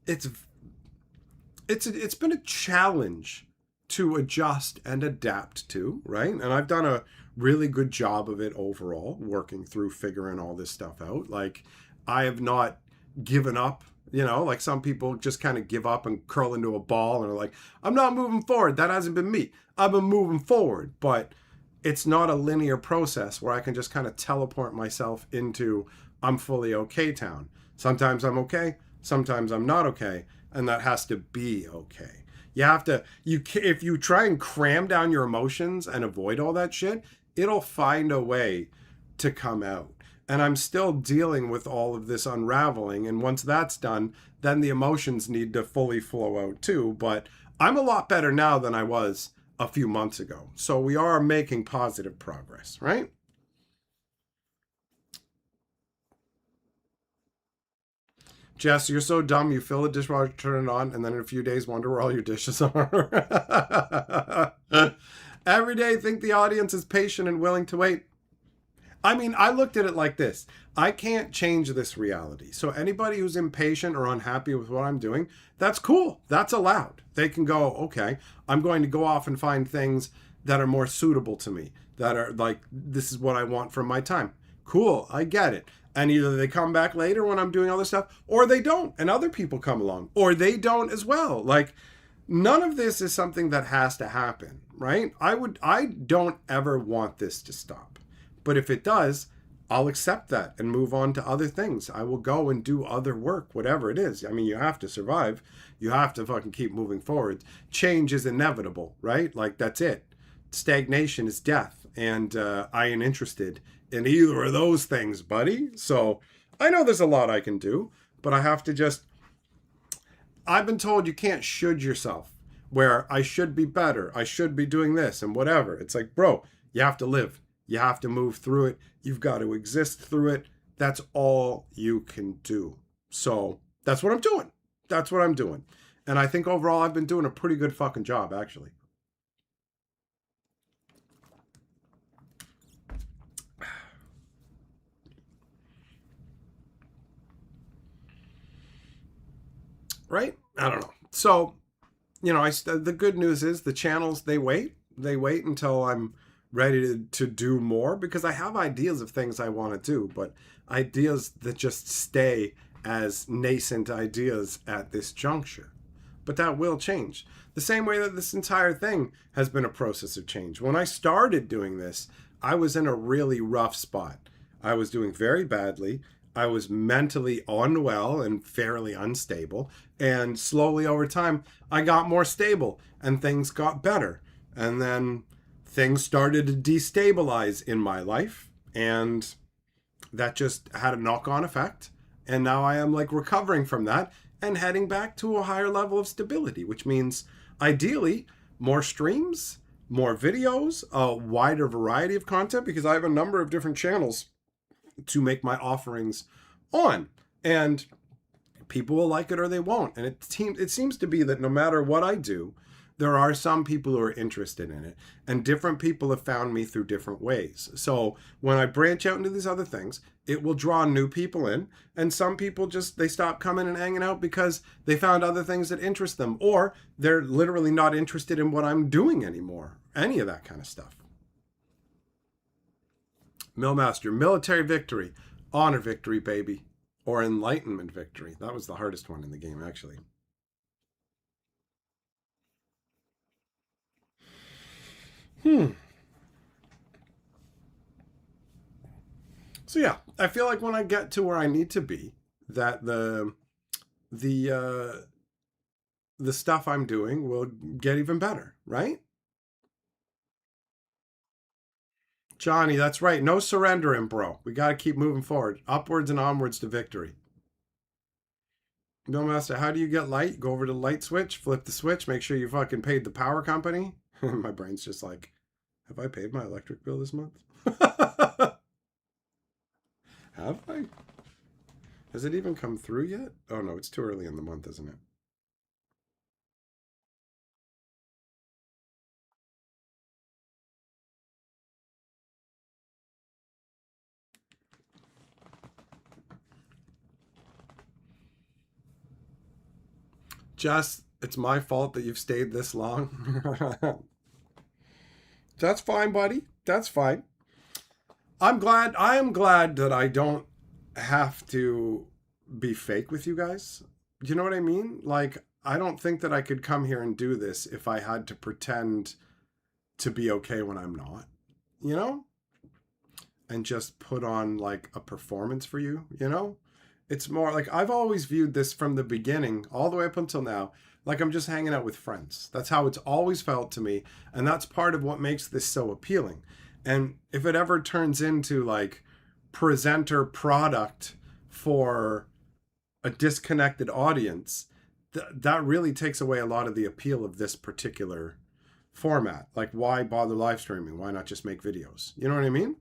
been a challenge to adjust and adapt to, right? And I've done a really good job of it overall, working through figuring all this stuff out. Like I have not given up, you know, like some people just kind of give up and curl into a ball and are like, I'm not moving forward. That hasn't been me. I've been moving forward, but it's not a linear process where I can just kind of teleport myself into I'm fully okay town. Sometimes I'm okay, sometimes I'm not okay, and that has to be okay. You have to, if you try and cram down your emotions and avoid all that shit, it'll find a way to come out. And I'm still dealing with all of this unraveling. And once that's done, then the emotions need to fully flow out too. But I'm a lot better now than I was a few months ago. So we are making positive progress, right? Jess, you're so dumb. You fill the dishwasher, turn it on, and then in a few days wonder where all your dishes are. Every day, think the audience is patient and willing to wait. I mean, I looked at it like this. I can't change this reality. So anybody who's impatient or unhappy with what I'm doing, that's cool. That's allowed. They can go, okay, I'm going to go off and find things that are more suitable to me, that are like, this is what I want from my time. Cool, I get it. And either they come back later when I'm doing other stuff, or they don't, and other people come along, or they don't as well. Like, none of this is something that has to happen, right? I don't ever want this to stop. But if it does, I'll accept that and move on to other things. I will go and do other work, whatever it is. I mean, you have to survive. You have to fucking keep moving forward. Change is inevitable, right? Like, that's it. Stagnation is death. And I ain't interested in either of those things, buddy. So I know there's a lot I can do, but I have to just... I've been told you can't should yourself where I should be better, I should be doing this and whatever. It's like, bro, you have to live. You have to move through it. You've got to exist through it. That's all you can do. So that's what I'm doing. That's what I'm doing. And I think overall I've been doing a pretty good fucking job, actually. Right? I don't know. So, you know, the good news is the channels, they wait. They wait until I'm ready to do more, because I have ideas of things I want to do, but ideas that just stay as nascent ideas at this juncture. But that will change. The same way that this entire thing has been a process of change. When I started doing this, I was in a really rough spot. I was doing very badly. I was mentally unwell and fairly unstable. And slowly over time, I got more stable and things got better. And then things started to destabilize in my life. And that just had a knock-on effect. And now I am like recovering from that and heading back to a higher level of stability, which means ideally more streams, more videos, a wider variety of content, because I have a number of different channels to make my offerings on, and people will like it or they won't. And it seems to be that no matter what I do, there are some people who are interested in it, and different people have found me through different ways. So when I branch out into these other things, it will draw new people in, and some people just, they stop coming and hanging out because they found other things that interest them, or they're literally not interested in what I'm doing anymore. Any of that kind of stuff. Millmaster, military victory, honor victory, baby, or enlightenment victory. That was the hardest one in the game, actually. So yeah, I feel like when I get to where I need to be, that the stuff I'm doing will get even better, right? Johnny, that's right. No surrendering, bro. We got to keep moving forward, upwards and onwards to victory. No master, how do you get light? Go over to the light switch, flip the switch, make sure you fucking paid the power company. My brain's just like, have I paid my electric bill this month? Have I? Has it even come through yet? Oh no, it's too early in the month, isn't it? Jess, it's my fault that you've stayed this long. That's fine, buddy. That's fine. I am glad that I don't have to be fake with you guys. You know what I mean? Like, I don't think that I could come here and do this if I had to pretend to be okay when I'm not, you know? And just put on like a performance for you, you know? It's more like I've always viewed this from the beginning all the way up until now, like I'm just hanging out with friends. That's how it's always felt to me. And that's part of what makes this so appealing. And if it ever turns into like presenter product for a disconnected audience, that really takes away a lot of the appeal of this particular format. Like, why bother live streaming? Why not just make videos? You know what I mean?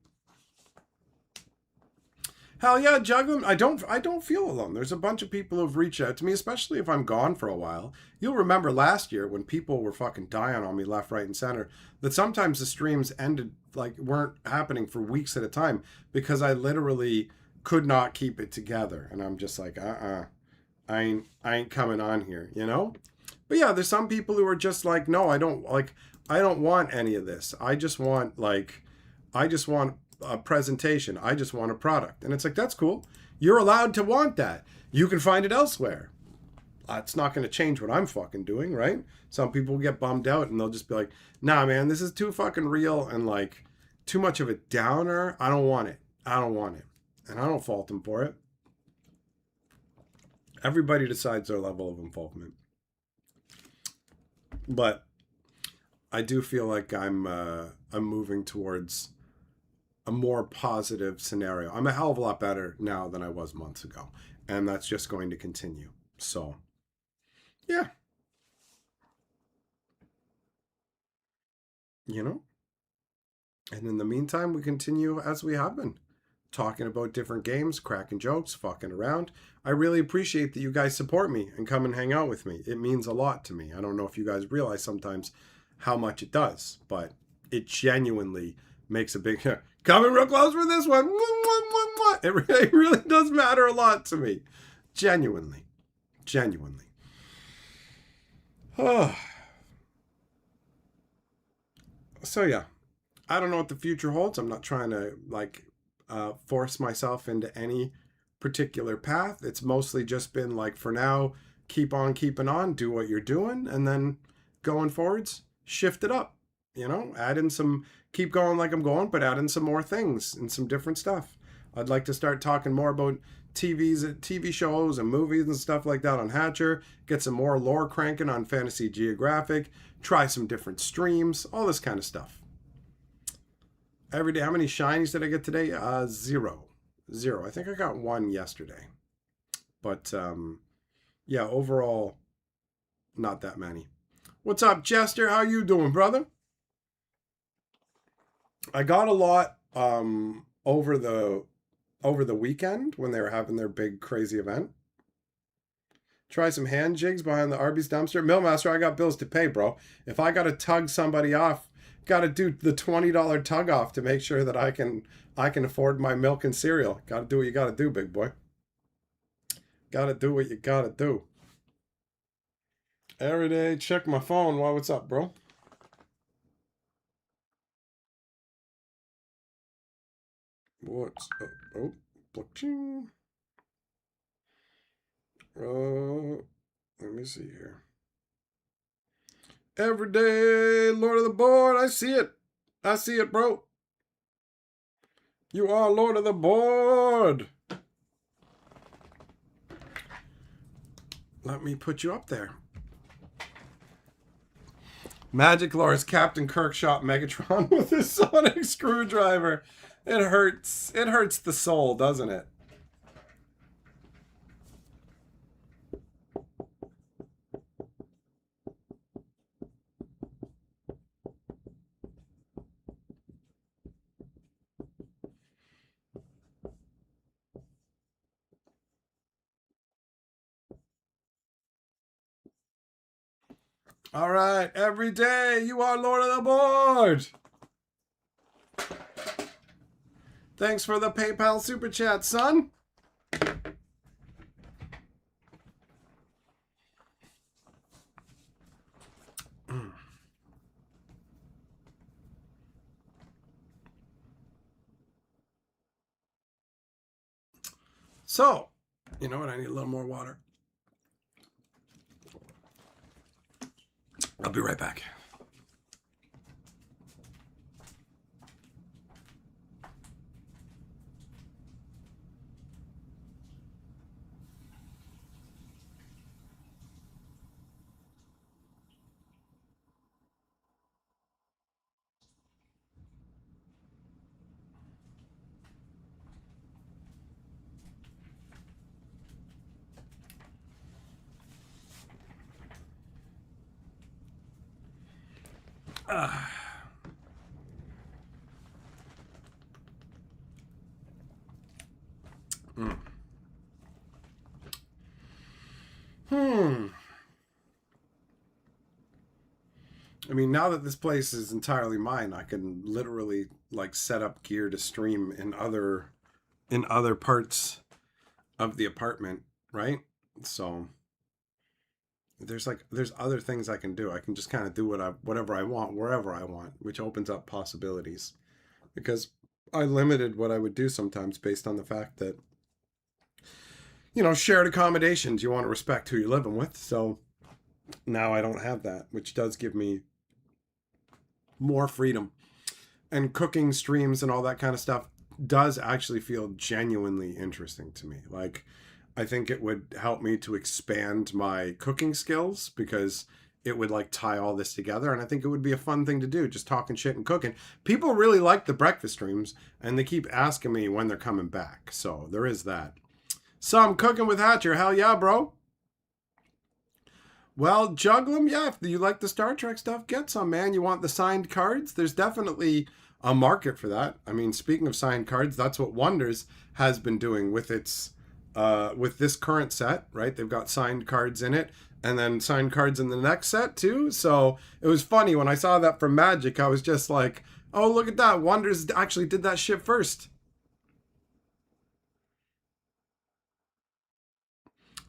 Hell yeah, juggling. I don't feel alone. There's a bunch of people who've reached out to me, especially if I'm gone for a while. You'll remember last year when people were fucking dying on me left, right, and center, that sometimes the streams ended, like, weren't happening for weeks at a time because I literally could not keep it together. And I'm just like, I ain't coming on here, you know? But yeah, there's some people who are just like, no, I don't want any of this. I just want a presentation. I just want a product. And it's like, that's cool. You're allowed to want that. You can find it elsewhere. It's not going to change what I'm fucking doing, right? Some people get bummed out and they'll just be like, nah, man, this is too fucking real and like too much of a downer. I don't want it. I don't want it. And I don't fault them for it. Everybody decides their level of involvement. But I do feel like I'm moving towards a more positive scenario. I'm a hell of a lot better now than I was months ago, and that's just going to continue. So, yeah. you know? And in the meantime, we continue as we have been, talking about different games, cracking jokes, fucking around. I really appreciate that you guys support me and come and hang out with me. It means a lot to me. I don't know if you guys realize sometimes how much it does, but it genuinely makes a big... Coming real close for this one. It really does matter a lot to me. Genuinely. So yeah, I don't know what the future holds. I'm not trying to force myself into any particular path. It's mostly just been like, for now, keep on keeping on, do what you're doing, and then going forwards, shift it up. Add in some, keep going like I'm going, but add in some more things and some different stuff. I'd like to start talking more about TV shows and movies and stuff like that on Hatcher, get some more lore cranking on Fantasy Geographic, try some different streams, all this kind of stuff. Every day, how many shinies did I get today? Zero. I think I got one yesterday. But, yeah, overall, not that many. What's up, Chester? How you doing, brother? I got a lot over the weekend when they were having their big crazy event. Try some hand jigs behind the Arby's dumpster. Millmaster, I got bills to pay, bro. If I got to tug somebody off, got to do the $20 tug off to make sure that I can afford my milk and cereal. Got to do what you got to do, big boy. Got to do what you got to do. Every day, check my phone. Well, what's up, bro? What's up? Oh, blockchain. Let me see here. Every day, Lord of the Board. I see it, bro. You are Lord of the Board. Let me put you up there. Magic Lore is Captain Kirk shot Megatron with his sonic screwdriver. It hurts. It hurts the soul, doesn't it? All right, every day you are Lord of the Board. Thanks for the PayPal super chat, son. So, you know what? I need a little more water. I'll be right back. I mean, now that this place is entirely mine, I can literally set up gear to stream in other parts of the apartment, right? So there's other things I can do. I can just kind of do whatever I want, wherever I want, which opens up possibilities. Because I limited what I would do sometimes based on the fact that, shared accommodations, you want to respect who you're living with. So now I don't have that, which does give me more freedom. And cooking streams and all that kind of stuff does actually feel genuinely interesting to me. I think it would help me to expand my cooking skills because it would tie all this together. And I think it would be a fun thing to do, just talking shit and cooking. People really like the breakfast streams and they keep asking me when they're coming back. So there is that. So I'm cooking with Hatcher. Hell yeah, bro. Well, juggle them, yeah. If you like the Star Trek stuff, get some, man. You want the signed cards? There's definitely a market for that. I mean, speaking of signed cards, that's what Wonders has been doing with its with this current set, right? They've got signed cards in it, and then signed cards in the next set too. So it was funny when I saw that from Magic. I was just like, "Oh, look at that! Wonders actually did that shit first."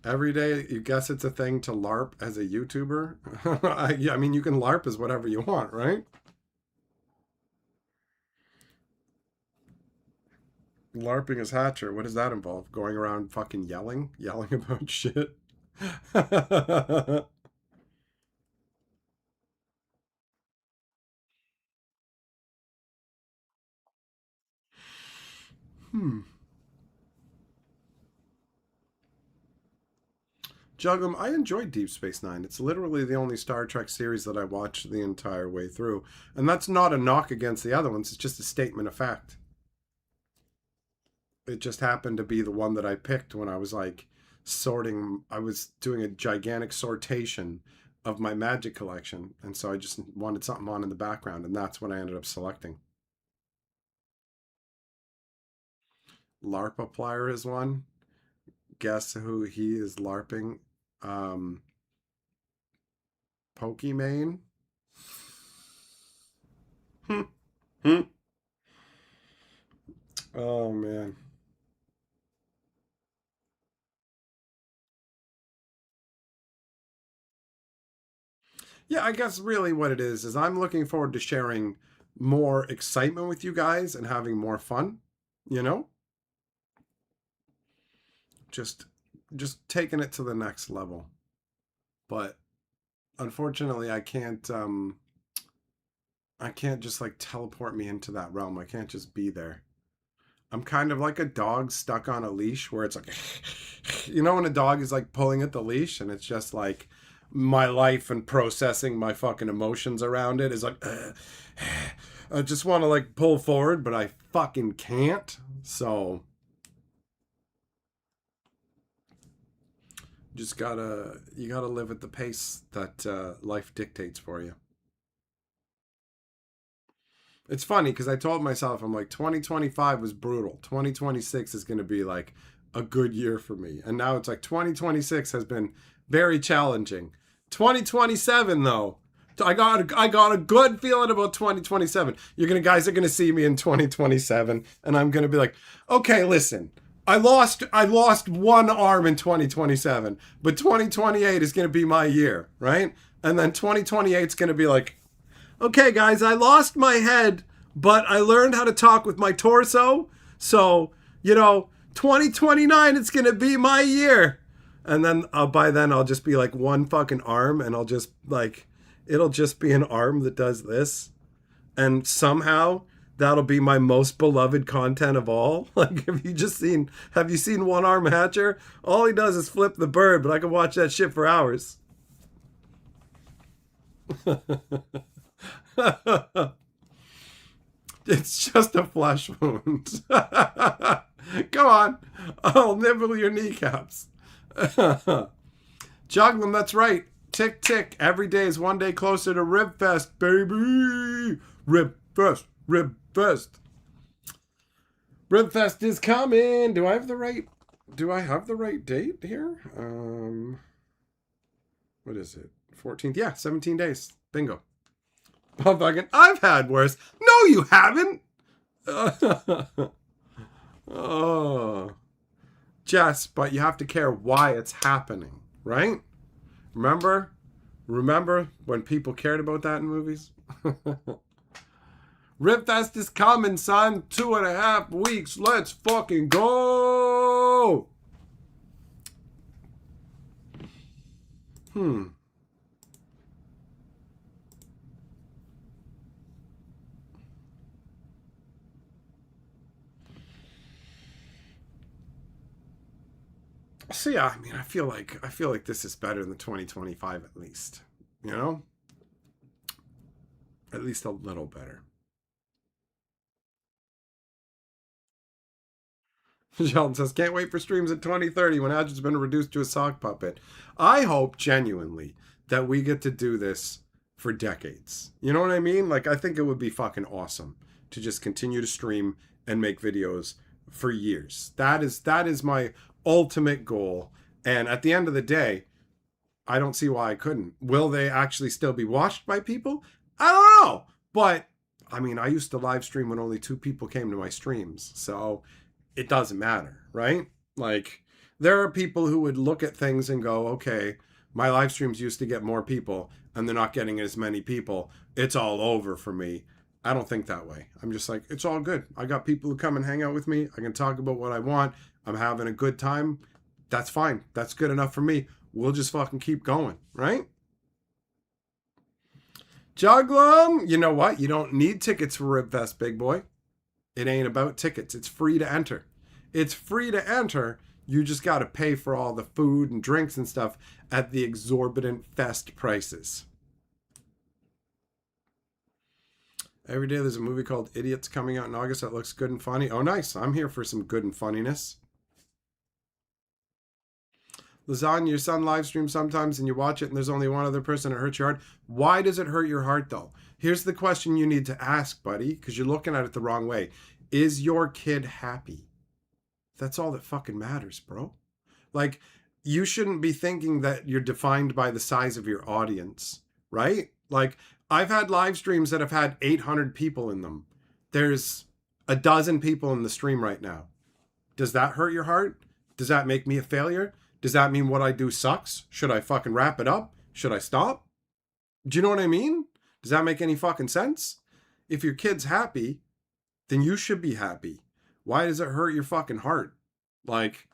Every day, you guess it's a thing to LARP as a YouTuber. I mean, you can LARP as whatever you want, right? LARPing as Hatcher. What does that involve? Going around fucking yelling about shit. Hmm. Jugum, I enjoyed Deep Space Nine. It's literally the only Star Trek series that I watched the entire way through. And that's not a knock against the other ones, it's just a statement of fact. It just happened to be the one that I picked when I was like sorting, I was doing a gigantic sortation of my Magic collection. And so I just wanted something on in the background, and that's what I ended up selecting. LARP Applier is one. Guess who he is LARPing? Um, Pokimane. Hmm. Hmm. Oh man. Yeah, I guess really what it is I'm looking forward to sharing more excitement with you guys and having more fun, you know? Just just taking it to the next level. But unfortunately, I can't just like teleport me into that realm. I can't just be there. I'm kind of like a dog stuck on a leash where it's like, you know, when a dog is like pulling at the leash and it's just like my life and processing my fucking emotions around it is like, I just want to like pull forward, but I fucking can't. So you gotta live at the pace that life dictates for you. It's funny because I told myself, I'm like, 2025 was brutal. 2026 is going to be like a good year for me. And now it's like 2026 has been very challenging. 2027 though, I got a good feeling about 2027. You're gonna guys are gonna see me in 2027, and I'm gonna be like, okay, listen, I lost one arm in 2027, but 2028 is gonna be my year, right? And then 2028 is gonna be like, okay, guys, I lost my head, but I learned how to talk with my torso. So, 2029, it's going to be my year. And then by then, I'll just be like one fucking arm, and I'll just like, it'll just be an arm that does this. And somehow, that'll be my most beloved content of all. Like, have you seen One Arm Hatcher? All he does is flip the bird, but I can watch that shit for hours. It's just a flesh wound. Come on. I'll nibble your kneecaps. Juggling, that's right. Tick, tick. Every day is one day closer to Rib Fest, baby. Rib Fest. Rib Fest. Rib Fest is coming. Do I have the right date here? What is it? 14th? Yeah, 17 days. Bingo. I've had worse. No, you haven't. Oh, Jess, but you have to care why it's happening, right? Remember, remember when people cared about that in movies? Ribfest is coming, son. 2.5 weeks. Let's fucking go. Hmm. So yeah, I mean, I feel like this is better than 2025 at least. You know, at least a little better. Sheldon says, can't wait for streams at 2030 when Adj's been reduced to a sock puppet. I hope genuinely that we get to do this for decades. You know what I mean? Like, I think it would be fucking awesome to just continue to stream and make videos for years. That is my ultimate goal. And at the end of the day, I don't see why I couldn't. Will they actually still be watched by people? I don't know. But I mean, I used to live stream when only 2 people came to my streams. So it doesn't matter, right? Like, there are people who would look at things and go, okay, my live streams used to get more people and they're not getting as many people. It's all over for me. I don't think that way. I'm just like, it's all good. I got people who come and hang out with me. I can talk about what I want. I'm having a good time. That's fine. That's good enough for me. We'll just fucking keep going, right? Juglum, you know what? You don't need tickets for Ribfest, big boy. It ain't about tickets. It's free to enter. It's free to enter. You just got to pay for all the food and drinks and stuff at the exorbitant fest prices. Every day there's a movie called Idiots coming out in August that looks good and funny. Oh, nice. I'm here for some good and funniness. Lasagna, your son live streams sometimes and you watch it and there's only one other person. It hurts your heart. Why does it hurt your heart, though? Here's the question you need to ask, buddy, because you're looking at it the wrong way. Is your kid happy? That's all that fucking matters, bro. Like, you shouldn't be thinking that you're defined by the size of your audience, right? Like, I've had live streams that have had 800 people in them. There's a dozen people in the stream right now. Does that hurt your heart? Does that make me a failure? Does that mean what I do sucks? Should I fucking wrap it up? Should I stop? Do you know what I mean? Does that make any fucking sense? If your kid's happy, then you should be happy. Why does it hurt your fucking heart? Like,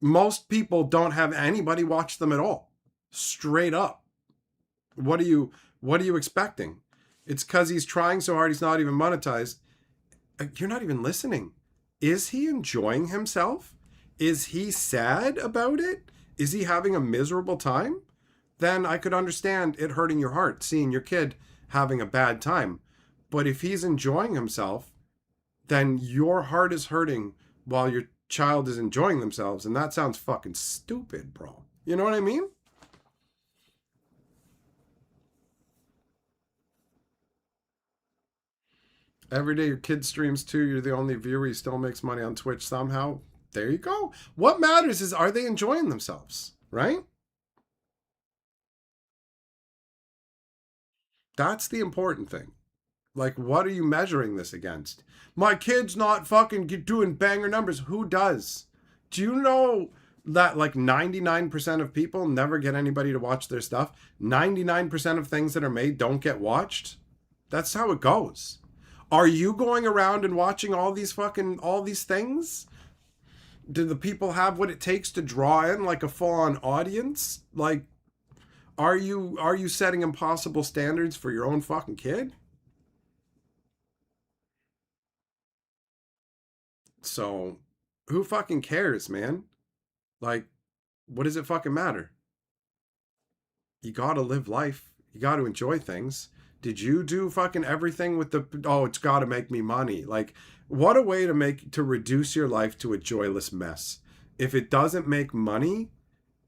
most people don't have anybody watch them at all. Straight up. What are you expecting? It's because he's trying so hard he's not even monetized. You're not even listening. Is he enjoying himself? Is he sad about it? Is he having a miserable time? Then I could understand it hurting your heart, seeing your kid having a bad time. But if he's enjoying himself, then your heart is hurting while your child is enjoying themselves. And that sounds fucking stupid, bro. You know what I mean? Every day your kid streams too. You're the only viewer. He still makes money on Twitch somehow. There you go. What matters is, are they enjoying themselves, right? That's the important thing. Like, what are you measuring this against? My kid's not fucking doing banger numbers. Who does? Do you know that like 99% of people never get anybody to watch their stuff? 99% of things that are made don't get watched? That's how it goes. Are you going around and watching all these things? Do the people have what it takes to draw in like a full-on audience? Like, are you setting impossible standards for your own fucking kid? So, who fucking cares, man? Like, what does it fucking matter? You gotta live life. You gotta enjoy things. Did you do fucking everything with it's gotta make me money? Like, what a way to reduce your life to a joyless mess. If it doesn't make money,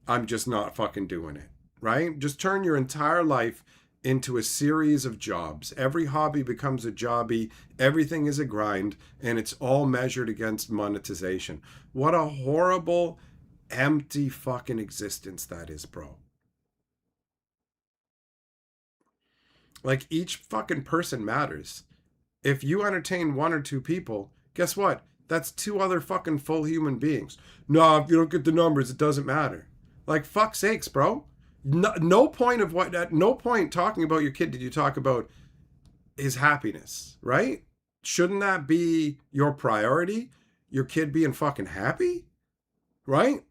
I'm just not fucking doing it, right? Just turn your entire life into a series of jobs. Every hobby becomes a jobby. Everything is a grind, and it's all measured against monetization. What a horrible, empty fucking existence that is, bro. Like, each fucking person matters. If you entertain 1 or 2 people, guess what? That's 2 other fucking full human beings. No, if you don't get the numbers, it doesn't matter. Like, fuck sakes, bro. No point at no point talking about your kid did you talk about his happiness, right? Shouldn't that be your priority? Your kid being fucking happy, right?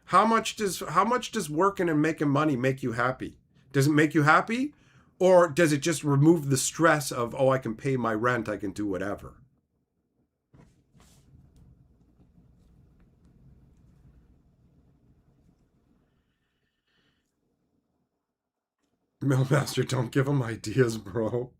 How much does working and making money make you happy? Does it make you happy? Or does it just remove the stress of, I can pay my rent, I can do whatever? Millmaster, don't give him ideas, bro.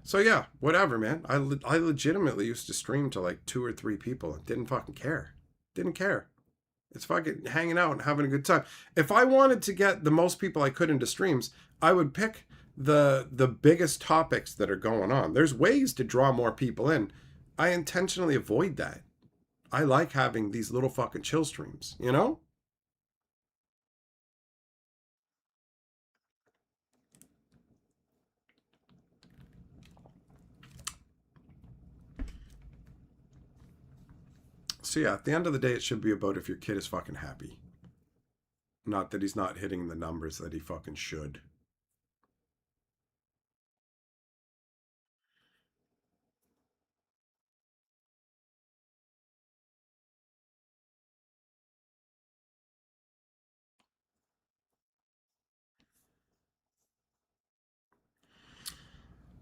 So yeah, whatever, man. I legitimately used to stream to like 2 or 3 people and didn't fucking care. Didn't care. It's fucking hanging out and having a good time. If I wanted to get the most people I could into streams, I would pick the biggest topics that are going on. There's ways to draw more people in. I intentionally avoid that. I like having these little fucking chill streams, you know? So yeah, at the end of the day, it should be about if your kid is fucking happy. Not that he's not hitting the numbers that he fucking should.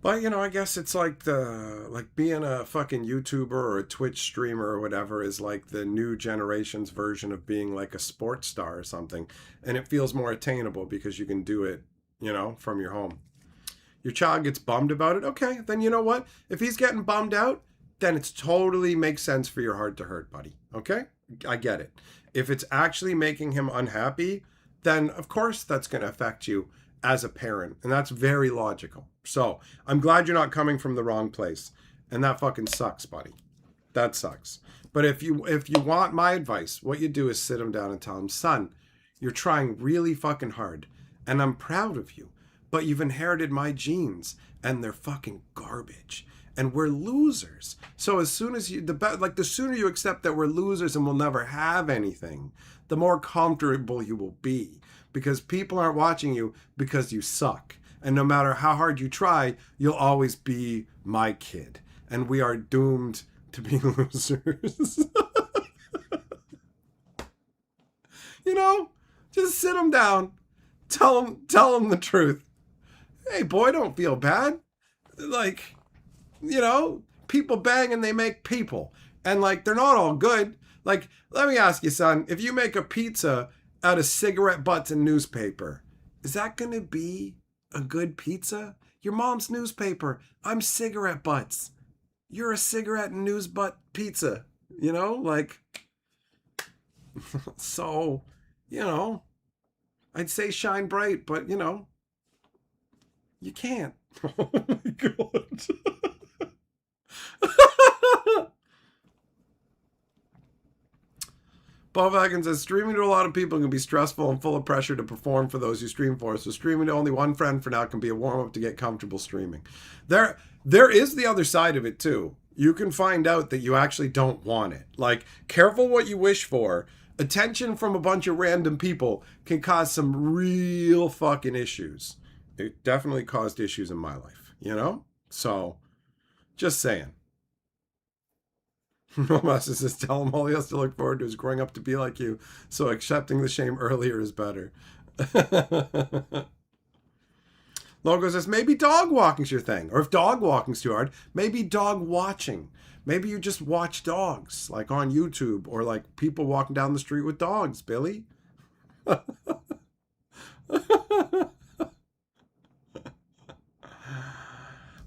But you know, I guess it's like being a fucking YouTuber or a Twitch streamer or whatever is like the new generation's version of being like a sports star or something. And it feels more attainable because you can do it, you know, from your home. Your child gets bummed about it. Okay, then you know what? If he's getting bummed out, then it's totally makes sense for your heart to hurt, buddy. Okay? I get it. If it's actually making him unhappy, then of course that's going to affect you as a parent. And that's very logical. So I'm glad you're not coming from the wrong place. And that fucking sucks, buddy. That sucks. But if you want my advice, what you do is sit him down and tell him, son, you're trying really fucking hard. And I'm proud of you. But you've inherited my genes and they're fucking garbage. And we're losers. So as soon as the sooner you accept that we're losers and we'll never have anything, the more comfortable you will be. Because people aren't watching you because you suck. And no matter how hard you try, you'll always be my kid. And we are doomed to be losers. You know, just sit them down. Tell them the truth. Hey, boy, don't feel bad. Like, you know, people bang and they make people. And, like, they're not all good. Like, let me ask you, son, if you make a pizza out of cigarette butts and newspaper, is that going to be a good pizza? Your mom's newspaper. I'm cigarette butts. You're a cigarette and news butt pizza. You know, like, so, you know, I'd say shine bright, but, you know, you can't. Oh my God. Bob Atkins says, streaming to a lot of people can be stressful and full of pressure to perform for those you stream for. So streaming to only one friend for now can be a warm-up to get comfortable streaming. There is the other side of it too. You can find out that you actually don't want it. Like, careful what you wish for. Attention from a bunch of random people can cause some real fucking issues. It definitely caused issues in my life, you know? So, just saying. Romasa says, tell him all he has to look forward to is growing up to be like you, so accepting the shame earlier is better. Logo says, maybe dog walking's your thing. Or if dog walking's too hard, maybe dog watching. Maybe you just watch dogs, like on YouTube, or like people walking down the street with dogs, Billy.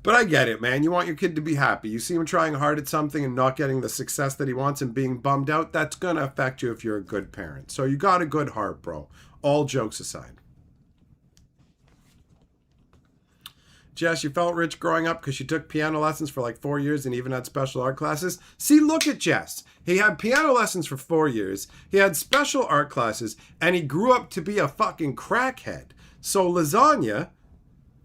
But I get it, man. You want your kid to be happy. You see him trying hard at something and not getting the success that he wants and being bummed out. That's going to affect you if you're a good parent. So you got a good heart, bro. All jokes aside. Jess, you felt rich growing up because you took piano lessons for like 4 years and even had special art classes. See, look at Jess. He had piano lessons for 4 years. He had special art classes and he grew up to be a fucking crackhead. So Lasagna,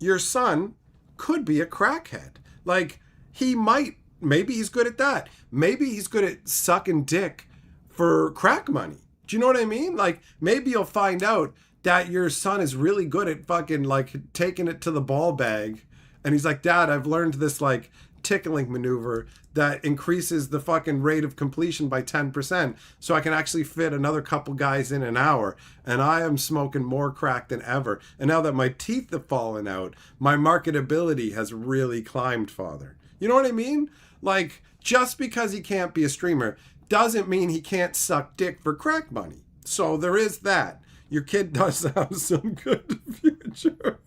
your son, could be a crackhead. Like, maybe he's good at that. Maybe he's good at sucking dick for crack money. Do you know what I mean? Like, maybe you'll find out that your son is really good at fucking, like, taking it to the ball bag. And he's like, Dad, I've learned this, like, tickling maneuver that increases the fucking rate of completion by 10%. So I can actually fit another couple guys in an hour. And I am smoking more crack than ever. And now that my teeth have fallen out, my marketability has really climbed, Father. You know what I mean? Like, just because he can't be a streamer doesn't mean he can't suck dick for crack money. So there is that. Your kid does have some good future.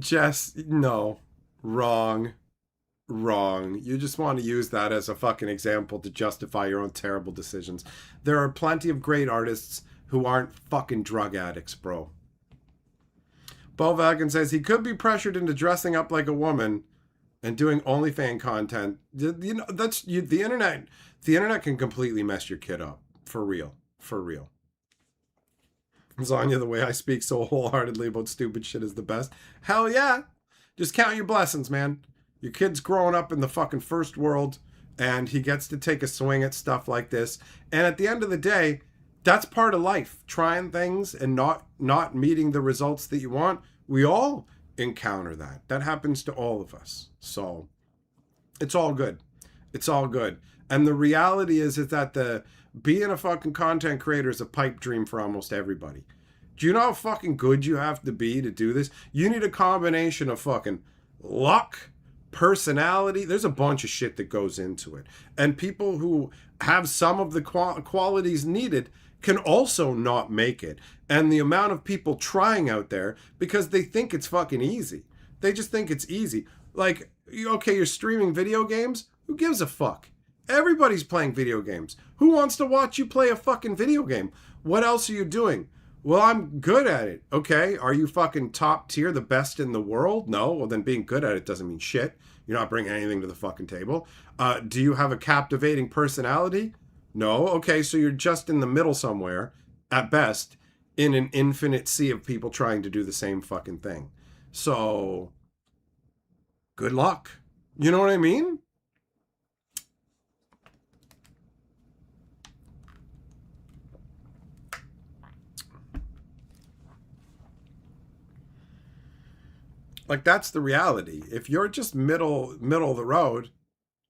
Jess, no. Wrong. Wrong. You just want to use that as a fucking example to justify your own terrible decisions. There are plenty of great artists who aren't fucking drug addicts, bro. Bo Valken says he could be pressured into dressing up like a woman and doing OnlyFans content. You know, that's you, the internet. The internet can completely mess your kid up. For real. For real. Zanya, the way I speak so wholeheartedly about stupid shit is the best. Hell yeah. Just count your blessings, man. Your kid's growing up in the fucking first world, and he gets to take a swing at stuff like this. And at the end of the day, that's part of life. Trying things and not meeting the results that you want. We all encounter that. That happens to all of us. So it's all good. It's all good. And the reality is that being a fucking content creator is a pipe dream for almost everybody. Do you know how fucking good you have to be to do this? You need a combination of fucking luck, personality. There's a bunch of shit that goes into it. And people who have some of the qualities needed can also not make it. And the amount of people trying out there because they think it's fucking easy. They just think it's easy. Like, okay, you're streaming video games? Who gives a fuck? Everybody's playing video games. Who wants to watch you play a fucking video game? What else are you doing? Well, I'm good at it. Okay, are you fucking top tier, the best in the world? No, well then being good at it doesn't mean shit. You're not bringing anything to the fucking table. Do you have a captivating personality? No. Okay, so you're just in the middle somewhere, at best, in an infinite sea of people trying to do the same fucking thing. So, good luck. You know what I mean? Like, that's the reality. If you're just middle of the road,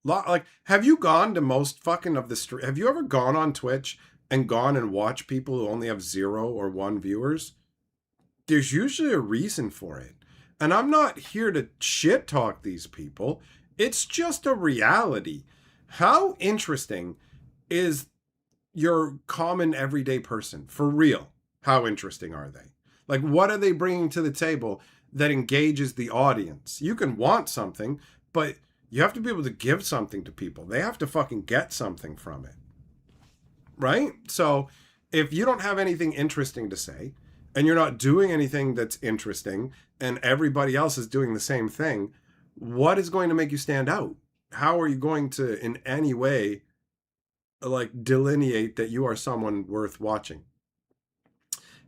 like, have you gone to most fucking of the have you ever gone on Twitch and gone and watched people who only have 0 or 1 viewers? There's usually a reason for it. And I'm not here to shit talk these people. It's just a reality. How interesting is your common everyday person? For real. How interesting are they? Like, what are they bringing to the table that engages the audience? You can want something, but you have to be able to give something to people. They have to fucking get something from it. Right? So if you don't have anything interesting to say, and you're not doing anything that's interesting, and everybody else is doing the same thing, what is going to make you stand out? How are you going to, in any way, like, delineate that you are someone worth watching?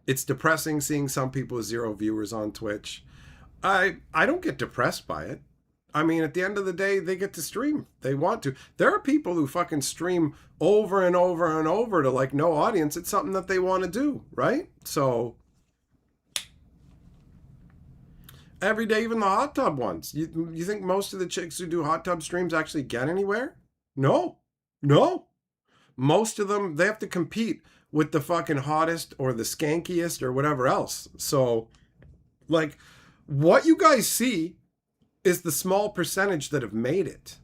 It's depressing seeing some people with 0 viewers on Twitch. I don't get depressed by it. I mean, at the end of the day, they get to stream. They want to. There are people who fucking stream over and over and over to, like, no audience. It's something that they want to do, right? So, every day, even the hot tub ones. You think most of the chicks who do hot tub streams actually get anywhere? No. Most of them, they have to compete with the fucking hottest or the skankiest or whatever else. So, like, what you guys see is the small percentage that have made it.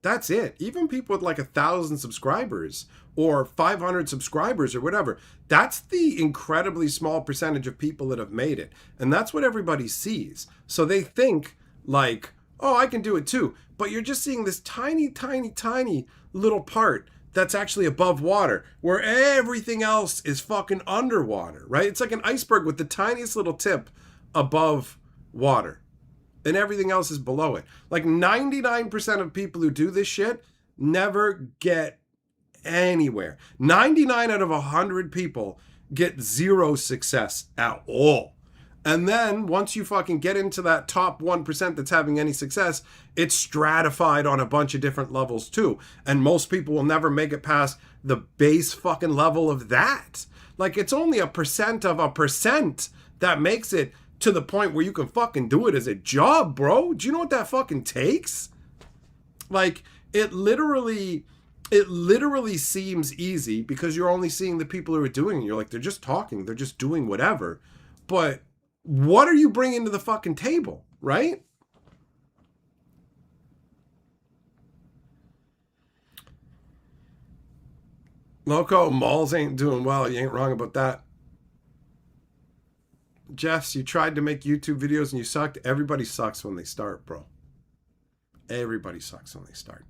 That's it. Even people with like 1,000 subscribers or 500 subscribers or whatever, that's the incredibly small percentage of people that have made it. And that's what everybody sees. So they think like, oh, I can do it too. But you're just seeing this tiny, tiny, tiny little part that's actually above water, where everything else is fucking underwater, right? It's like an iceberg with the tiniest little tip above water, and everything else is below it. Like 99% of people who do this shit never get anywhere. 99 out of 100 people get 0 success at all. And then once you fucking get into that top 1% that's having any success, it's stratified on a bunch of different levels too. And most people will never make it past the base fucking level of that. Like, it's only 1% of 1% that makes it to the point where you can fucking do it as a job, bro. Do you know what that fucking takes? Like, it literally seems easy because you're only seeing the people who are doing it. You're like, they're just talking, they're just doing whatever. But what are you bringing to the fucking table, right? Loco, malls ain't doing well. You ain't wrong about that. Jess, you tried to make YouTube videos and you sucked. Everybody sucks when they start, bro. Everybody sucks when they start.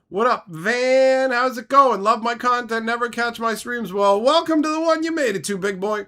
What up, Van? How's it going? Love my content, never catch my streams. Well, welcome to the one you made it to, big boy.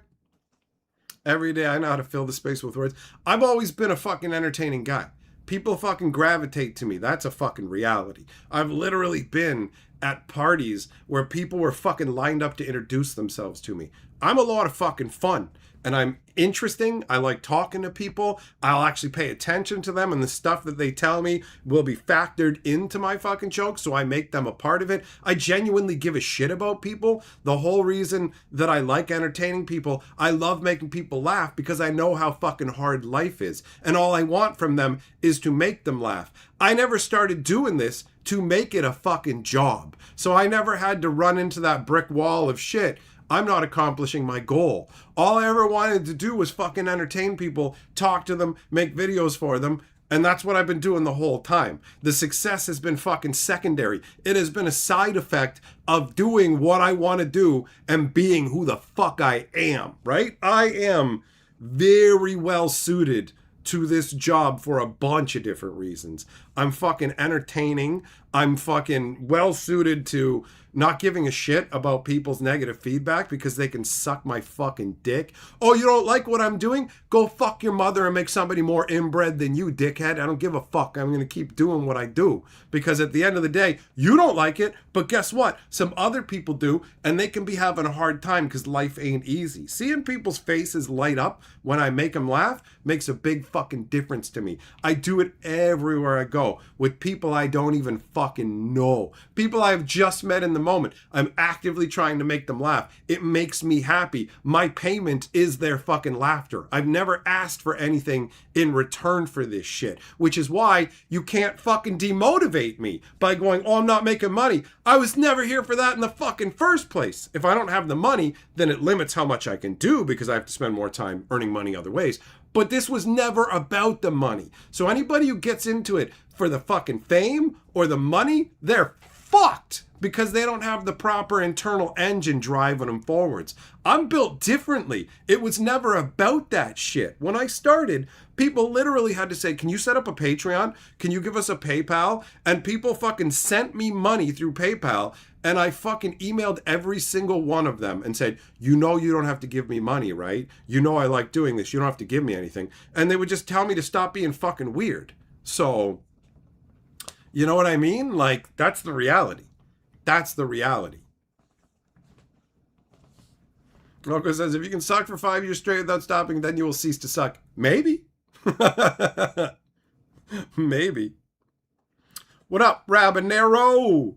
Every day I know how to fill the space with words. I've always been a fucking entertaining guy. People fucking gravitate to me. That's a fucking reality. I've literally been at parties where people were fucking lined up to introduce themselves to me. I'm a lot of fucking fun. And I'm interesting. I like talking to people. I'll actually pay attention to them, and the stuff that they tell me will be factored into my fucking jokes, so I make them a part of it. I genuinely give a shit about people. The whole reason that I like entertaining people, I love making people laugh because I know how fucking hard life is. And all I want from them is to make them laugh. I never started doing this to make it a fucking job. So I never had to run into that brick wall of shit. I'm not accomplishing my goal. All I ever wanted to do was fucking entertain people, talk to them, make videos for them, and that's what I've been doing the whole time. The success has been fucking secondary. It has been a side effect of doing what I want to do and being who the fuck I am, right? I am very well suited to this job for a bunch of different reasons. I'm fucking entertaining. I'm fucking well suited to not giving a shit about people's negative feedback because they can suck my fucking dick. Oh, you don't like what I'm doing? Go fuck your mother and make somebody more inbred than you, dickhead. I don't give a fuck. I'm going to keep doing what I do because at the end of the day, you don't like it, but guess what? Some other people do, and they can be having a hard time because life ain't easy. Seeing people's faces light up when I make them laugh makes a big fucking difference to me. I do it everywhere I go with people I don't even fucking know. People I've just met in the moment. I'm actively trying to make them laugh. It makes me happy. My payment is their fucking laughter. I've never asked for anything in return for this shit, which is why you can't fucking demotivate me by going, oh, I'm not making money. I was never here for that in the fucking first place. If I don't have the money, then it limits how much I can do because I have to spend more time earning money other ways. But this was never about the money. So anybody who gets into it for the fucking fame or the money, they're fucked because they don't have the proper internal engine driving them forwards. I'm built differently. It was never about that shit. When I started, people literally had to say, can you set up a Patreon? Can you give us a PayPal? And people fucking sent me money through PayPal. And I fucking emailed every single one of them and said, you know you don't have to give me money, right? You know I like doing this. You don't have to give me anything. And they would just tell me to stop being fucking weird. So, you know what I mean? Like, that's the reality. That's the reality. Rocco says, if you can suck for 5 years straight without stopping, then you will cease to suck. Maybe. Maybe. What up, Rabanero?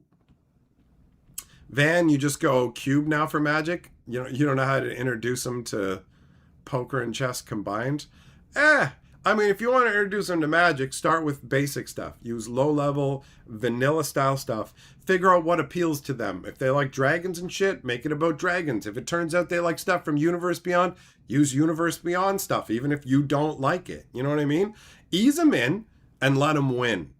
Van, you just go cube now for Magic? You don't know how to introduce them to poker and chess combined? I mean, if you want to introduce them to Magic, start with basic stuff. Use low-level, vanilla-style stuff. Figure out what appeals to them. If they like dragons and shit, make it about dragons. If it turns out they like stuff from Universe Beyond, use Universe Beyond stuff, even if you don't like it. You know what I mean? Ease them in and let them win.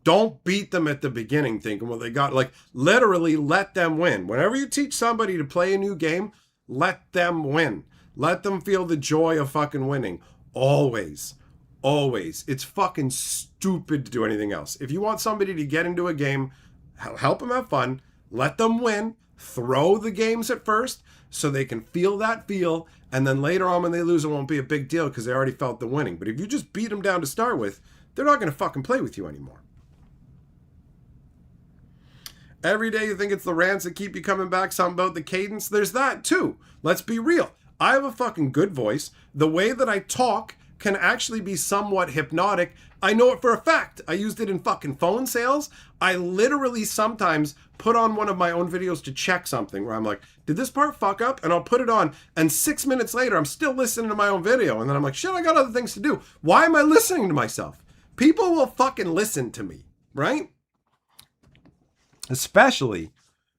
Don't beat them at the beginning thinking, well, they got, like, literally let them win. Whenever you teach somebody to play a new game, let them win. Let them feel the joy of fucking winning. Always. Always. It's fucking stupid to do anything else. If you want somebody to get into a game, help them have fun, let them win, throw the games at first so they can feel that feel, and then later on when they lose, it won't be a big deal because they already felt the winning. But if you just beat them down to start with, they're not going to fucking play with you anymore. Every day you think it's the rants that keep you coming back, something about the cadence. There's that too. Let's be real. I have a fucking good voice. The way that I talk can actually be somewhat hypnotic. I know it for a fact. I used it in fucking phone sales. I literally sometimes put on one of my own videos to check something where I'm like, did this part fuck up? And I'll put it on, and 6 minutes later, I'm still listening to my own video. And then I'm like, shit, I got other things to do. Why am I listening to myself? People will fucking listen to me, right? Especially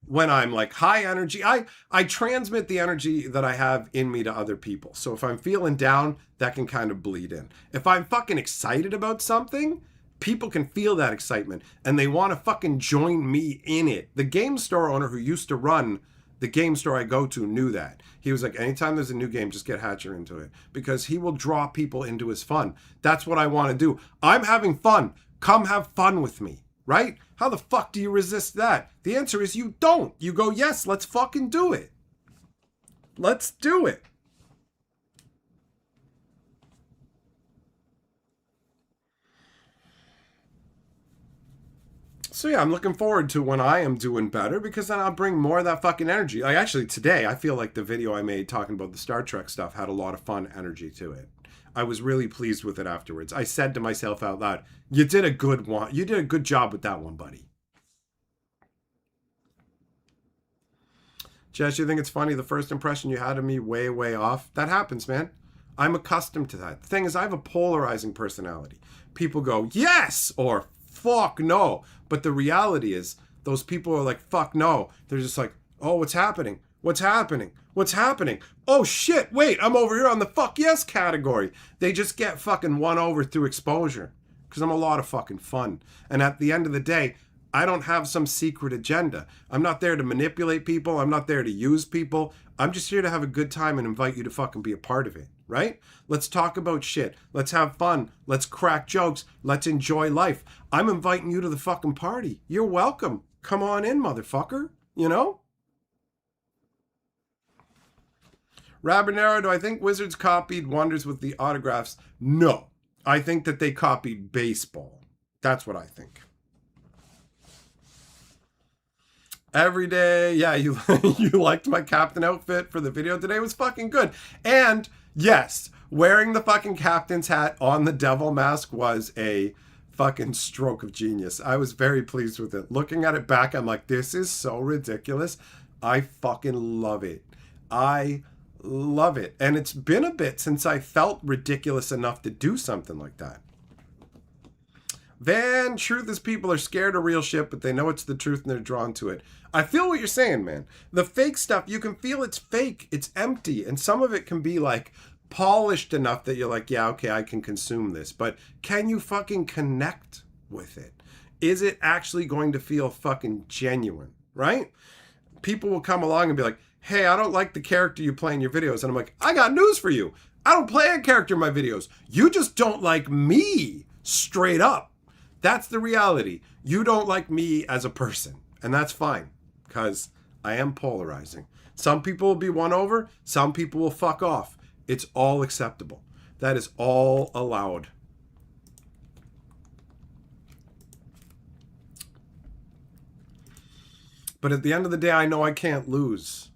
when I'm like high energy. I transmit the energy that I have in me to other people. So if I'm feeling down, that can kind of bleed in. If I'm fucking excited about something, people can feel that excitement and they want to fucking join me in it. The game store owner who used to run The game store I go to knew that. He was like, anytime there's a new game, just get Hatcher into it. Because he will draw people into his fun. That's what I want to do. I'm having fun. Come have fun with me, right? How the fuck do you resist that? The answer is you don't. You go, yes, let's fucking do it. Let's do it. So yeah, I'm looking forward to when I am doing better, because then I'll bring more of that fucking energy. Like actually today, I feel like the video I made talking about the Star Trek stuff had a lot of fun energy to it. I was really pleased with it afterwards. I said to myself out loud, you did a good one. You did a good job with that one, buddy. Jess, you think it's funny the first impression you had of me way off? That happens, man. I'm accustomed to that. The thing is, I have a polarizing personality. People go, yes, or fuck no. But the reality is, those people are like, fuck no. They're just like, oh, what's happening? What's happening? What's happening? Oh shit, wait, I'm over here on the fuck yes category. They just get fucking won over through exposure. Because I'm a lot of fucking fun. And at the end of the day, I don't have some secret agenda. I'm not there to manipulate people. I'm not there to use people. I'm just here to have a good time and invite you to fucking be a part of it, right? Let's talk about shit. Let's have fun. Let's crack jokes. Let's enjoy life. I'm inviting you to the fucking party. You're welcome. Come on in, motherfucker. You know? Rabanero, do I think Wizards copied Wonders with the autographs? No. I think that they copied baseball. That's what I think. Every day, yeah, you liked my captain outfit for the video today. It was fucking good. And yes, wearing the fucking captain's hat on the devil mask was a fucking stroke of genius. I was very pleased with it. Looking at it back, I'm like, this is so ridiculous. I fucking love it. I love it. And it's been a bit since I felt ridiculous enough to do something like that. Van, truth is people are scared of real shit, but they know it's the truth and they're drawn to it. I feel what you're saying, man. The fake stuff, you can feel it's fake. It's empty. And some of it can be like polished enough that you're like, yeah, okay, I can consume this. But can you fucking connect with it? Is it actually going to feel fucking genuine, right? People will come along and be like, hey, I don't like the character you play in your videos. And I'm like, I got news for you. I don't play a character in my videos. You just don't like me, straight up. That's the reality. You don't like me as a person, and that's fine, because I am polarizing. Some people will be won over. Some people will fuck off. It's all acceptable. That is all allowed. But at the end of the day, I know I can't lose,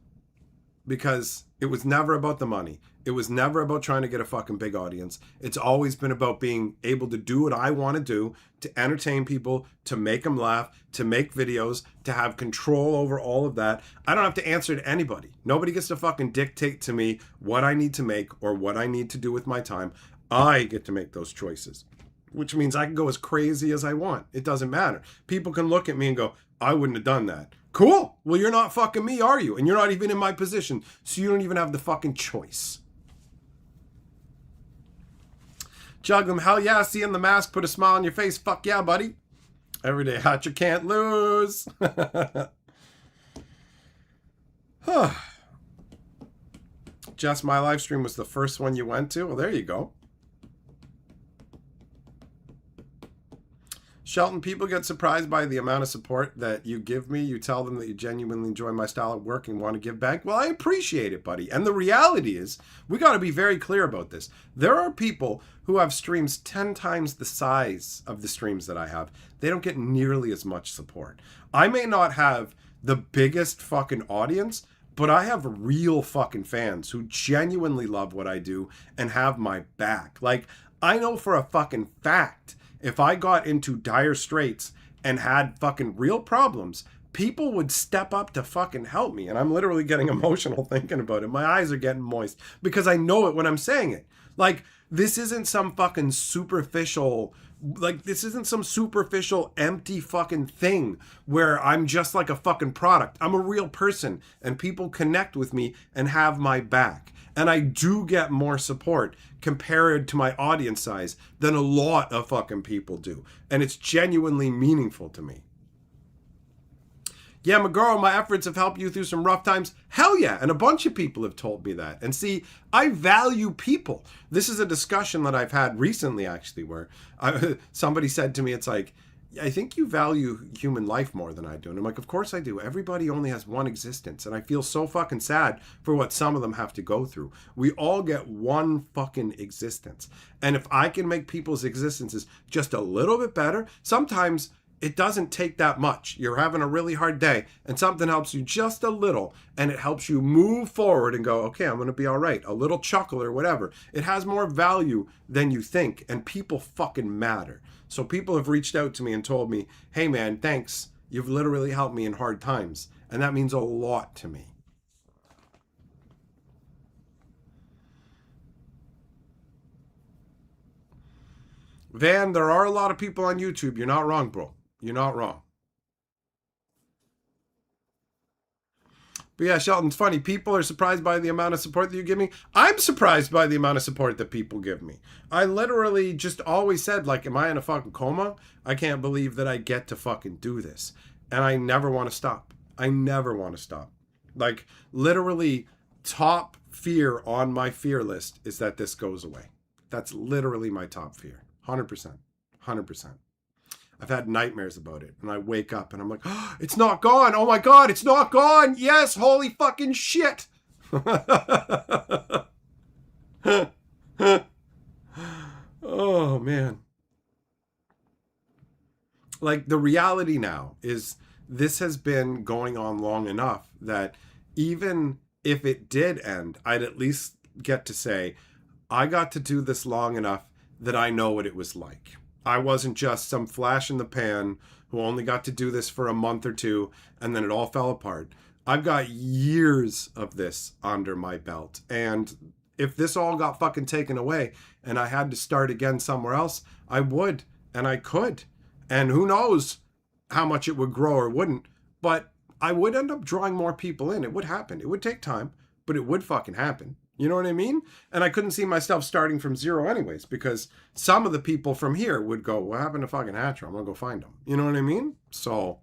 because it was never about the money. It was never about trying to get a fucking big audience. It's always been about being able to do what I want to do, to entertain people, to make them laugh, to make videos, to have control over all of that. I don't have to answer to anybody. Nobody gets to fucking dictate to me what I need to make or what I need to do with my time. I get to make those choices, which means I can go as crazy as I want. It doesn't matter. People can look at me and go, I wouldn't have done that. Cool. Well, you're not fucking me, are you? And you're not even in my position, so you don't even have the fucking choice. Jug them, hell yeah, seeing the mask put a smile on your face. Fuck yeah, buddy. Every day, Hatcher can't lose. Jess, my live stream was the first one you went to. Well, there you go. Shelton, people get surprised by the amount of support that you give me. You tell them that you genuinely enjoy my style of work and want to give back. Well, I appreciate it, buddy. And the reality is, we got to be very clear about this. There are people who have streams 10 times the size of the streams that I have. They don't get nearly as much support. I may not have the biggest fucking audience, but I have real fucking fans who genuinely love what I do and have my back. Like, I know for a fucking fact, if I got into dire straits and had fucking real problems, people would step up to fucking help me. And I'm literally getting emotional thinking about it. My eyes are getting moist because I know it when I'm saying it. Like, this isn't some fucking superficial, empty fucking thing where I'm just like a fucking product. I'm a real person and people connect with me and have my back. And I do get more support compared to my audience size than a lot of fucking people do. And it's genuinely meaningful to me. Yeah, Magaro, my efforts have helped you through some rough times. Hell yeah. And a bunch of people have told me that. And see, I value people. This is a discussion that I've had recently, actually, where somebody said to me, it's like, I think you value human life more than I do. And I'm like, of course I do. Everybody only has one existence. And I feel so fucking sad for what some of them have to go through. We all get one fucking existence. And if I can make people's existences just a little bit better, sometimes it doesn't take that much. You're having a really hard day and something helps you just a little and it helps you move forward and go, okay, I'm going to be all right. A little chuckle or whatever. It has more value than you think, and people fucking matter. So people have reached out to me and told me, hey man, thanks. You've literally helped me in hard times. And that means a lot to me. Van, there are a lot of people on YouTube. You're not wrong, bro. You're not wrong. But yeah, Shelton, it's funny. People are surprised by the amount of support that you give me. I'm surprised by the amount of support that people give me. I literally just always said, like, am I in a fucking coma? I can't believe that I get to fucking do this. And I never want to stop. I never want to stop. Like, literally, top fear on my fear list is that this goes away. That's literally my top fear. 100%. 100%. I've had nightmares about it. And I wake up and I'm like, oh, it's not gone. Oh my God, it's not gone. Yes, holy fucking shit. Oh, man. Like, the reality now is this has been going on long enough that even if it did end, I'd at least get to say, I got to do this long enough that I know what it was like. I wasn't just some flash in the pan who only got to do this for a month or two and then it all fell apart. I've got years of this under my belt. And if this all got fucking taken away and I had to start again somewhere else, I would and I could. And who knows how much it would grow or wouldn't. But I would end up drawing more people in. It would happen. It would take time, but it would fucking happen. You know what I mean? And I couldn't see myself starting from zero anyways, because some of the people from here would go, what happened to fucking Hatcher? I'm going to go find them. You know what I mean? So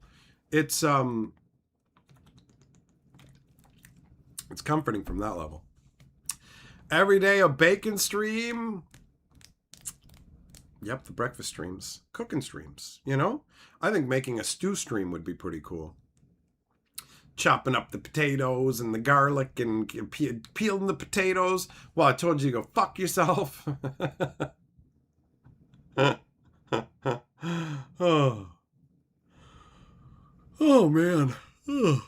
it's comforting from that level. Every day a bacon stream. Yep, the breakfast streams. Cooking streams, you know? I think making a stew stream would be pretty cool. Chopping up the potatoes and the garlic and peeling the potatoes. Well, I told you to go fuck yourself. Oh. Oh, man. Oh.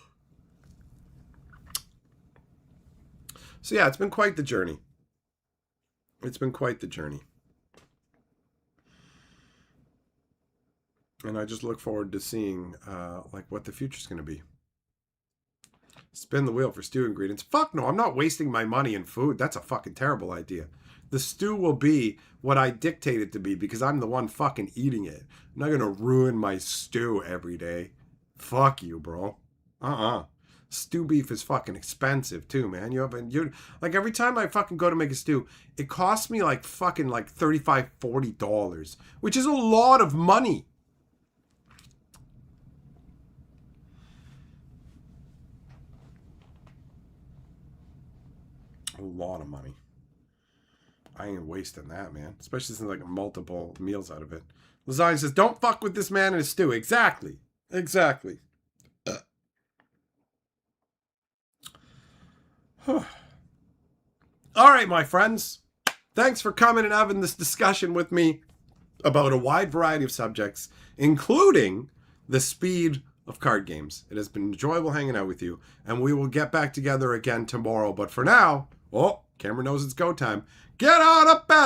So yeah, it's been quite the journey. It's been quite the journey. And I just look forward to seeing like what the future's going to be. Spin the wheel for stew ingredients. Fuck no, I'm not wasting my money in food. That's a fucking terrible idea. The stew will be what I dictate it to be because I'm the one fucking eating it. I'm not going to ruin my stew every day. Fuck you, bro. Stew beef is fucking expensive too, man. You like every time I fucking go to make a stew, it costs me like fucking like $35, $40, which is a lot of money. A lot of money. I ain't wasting that, man. Especially since like multiple meals out of it. Lasagna says, don't fuck with this man and his stew. Exactly. Exactly. All right, my friends. Thanks for coming and having this discussion with me about a wide variety of subjects, including the speed of card games. It has been enjoyable hanging out with you, and we will get back together again tomorrow. But for now, oh, camera knows it's go time. Get on up out of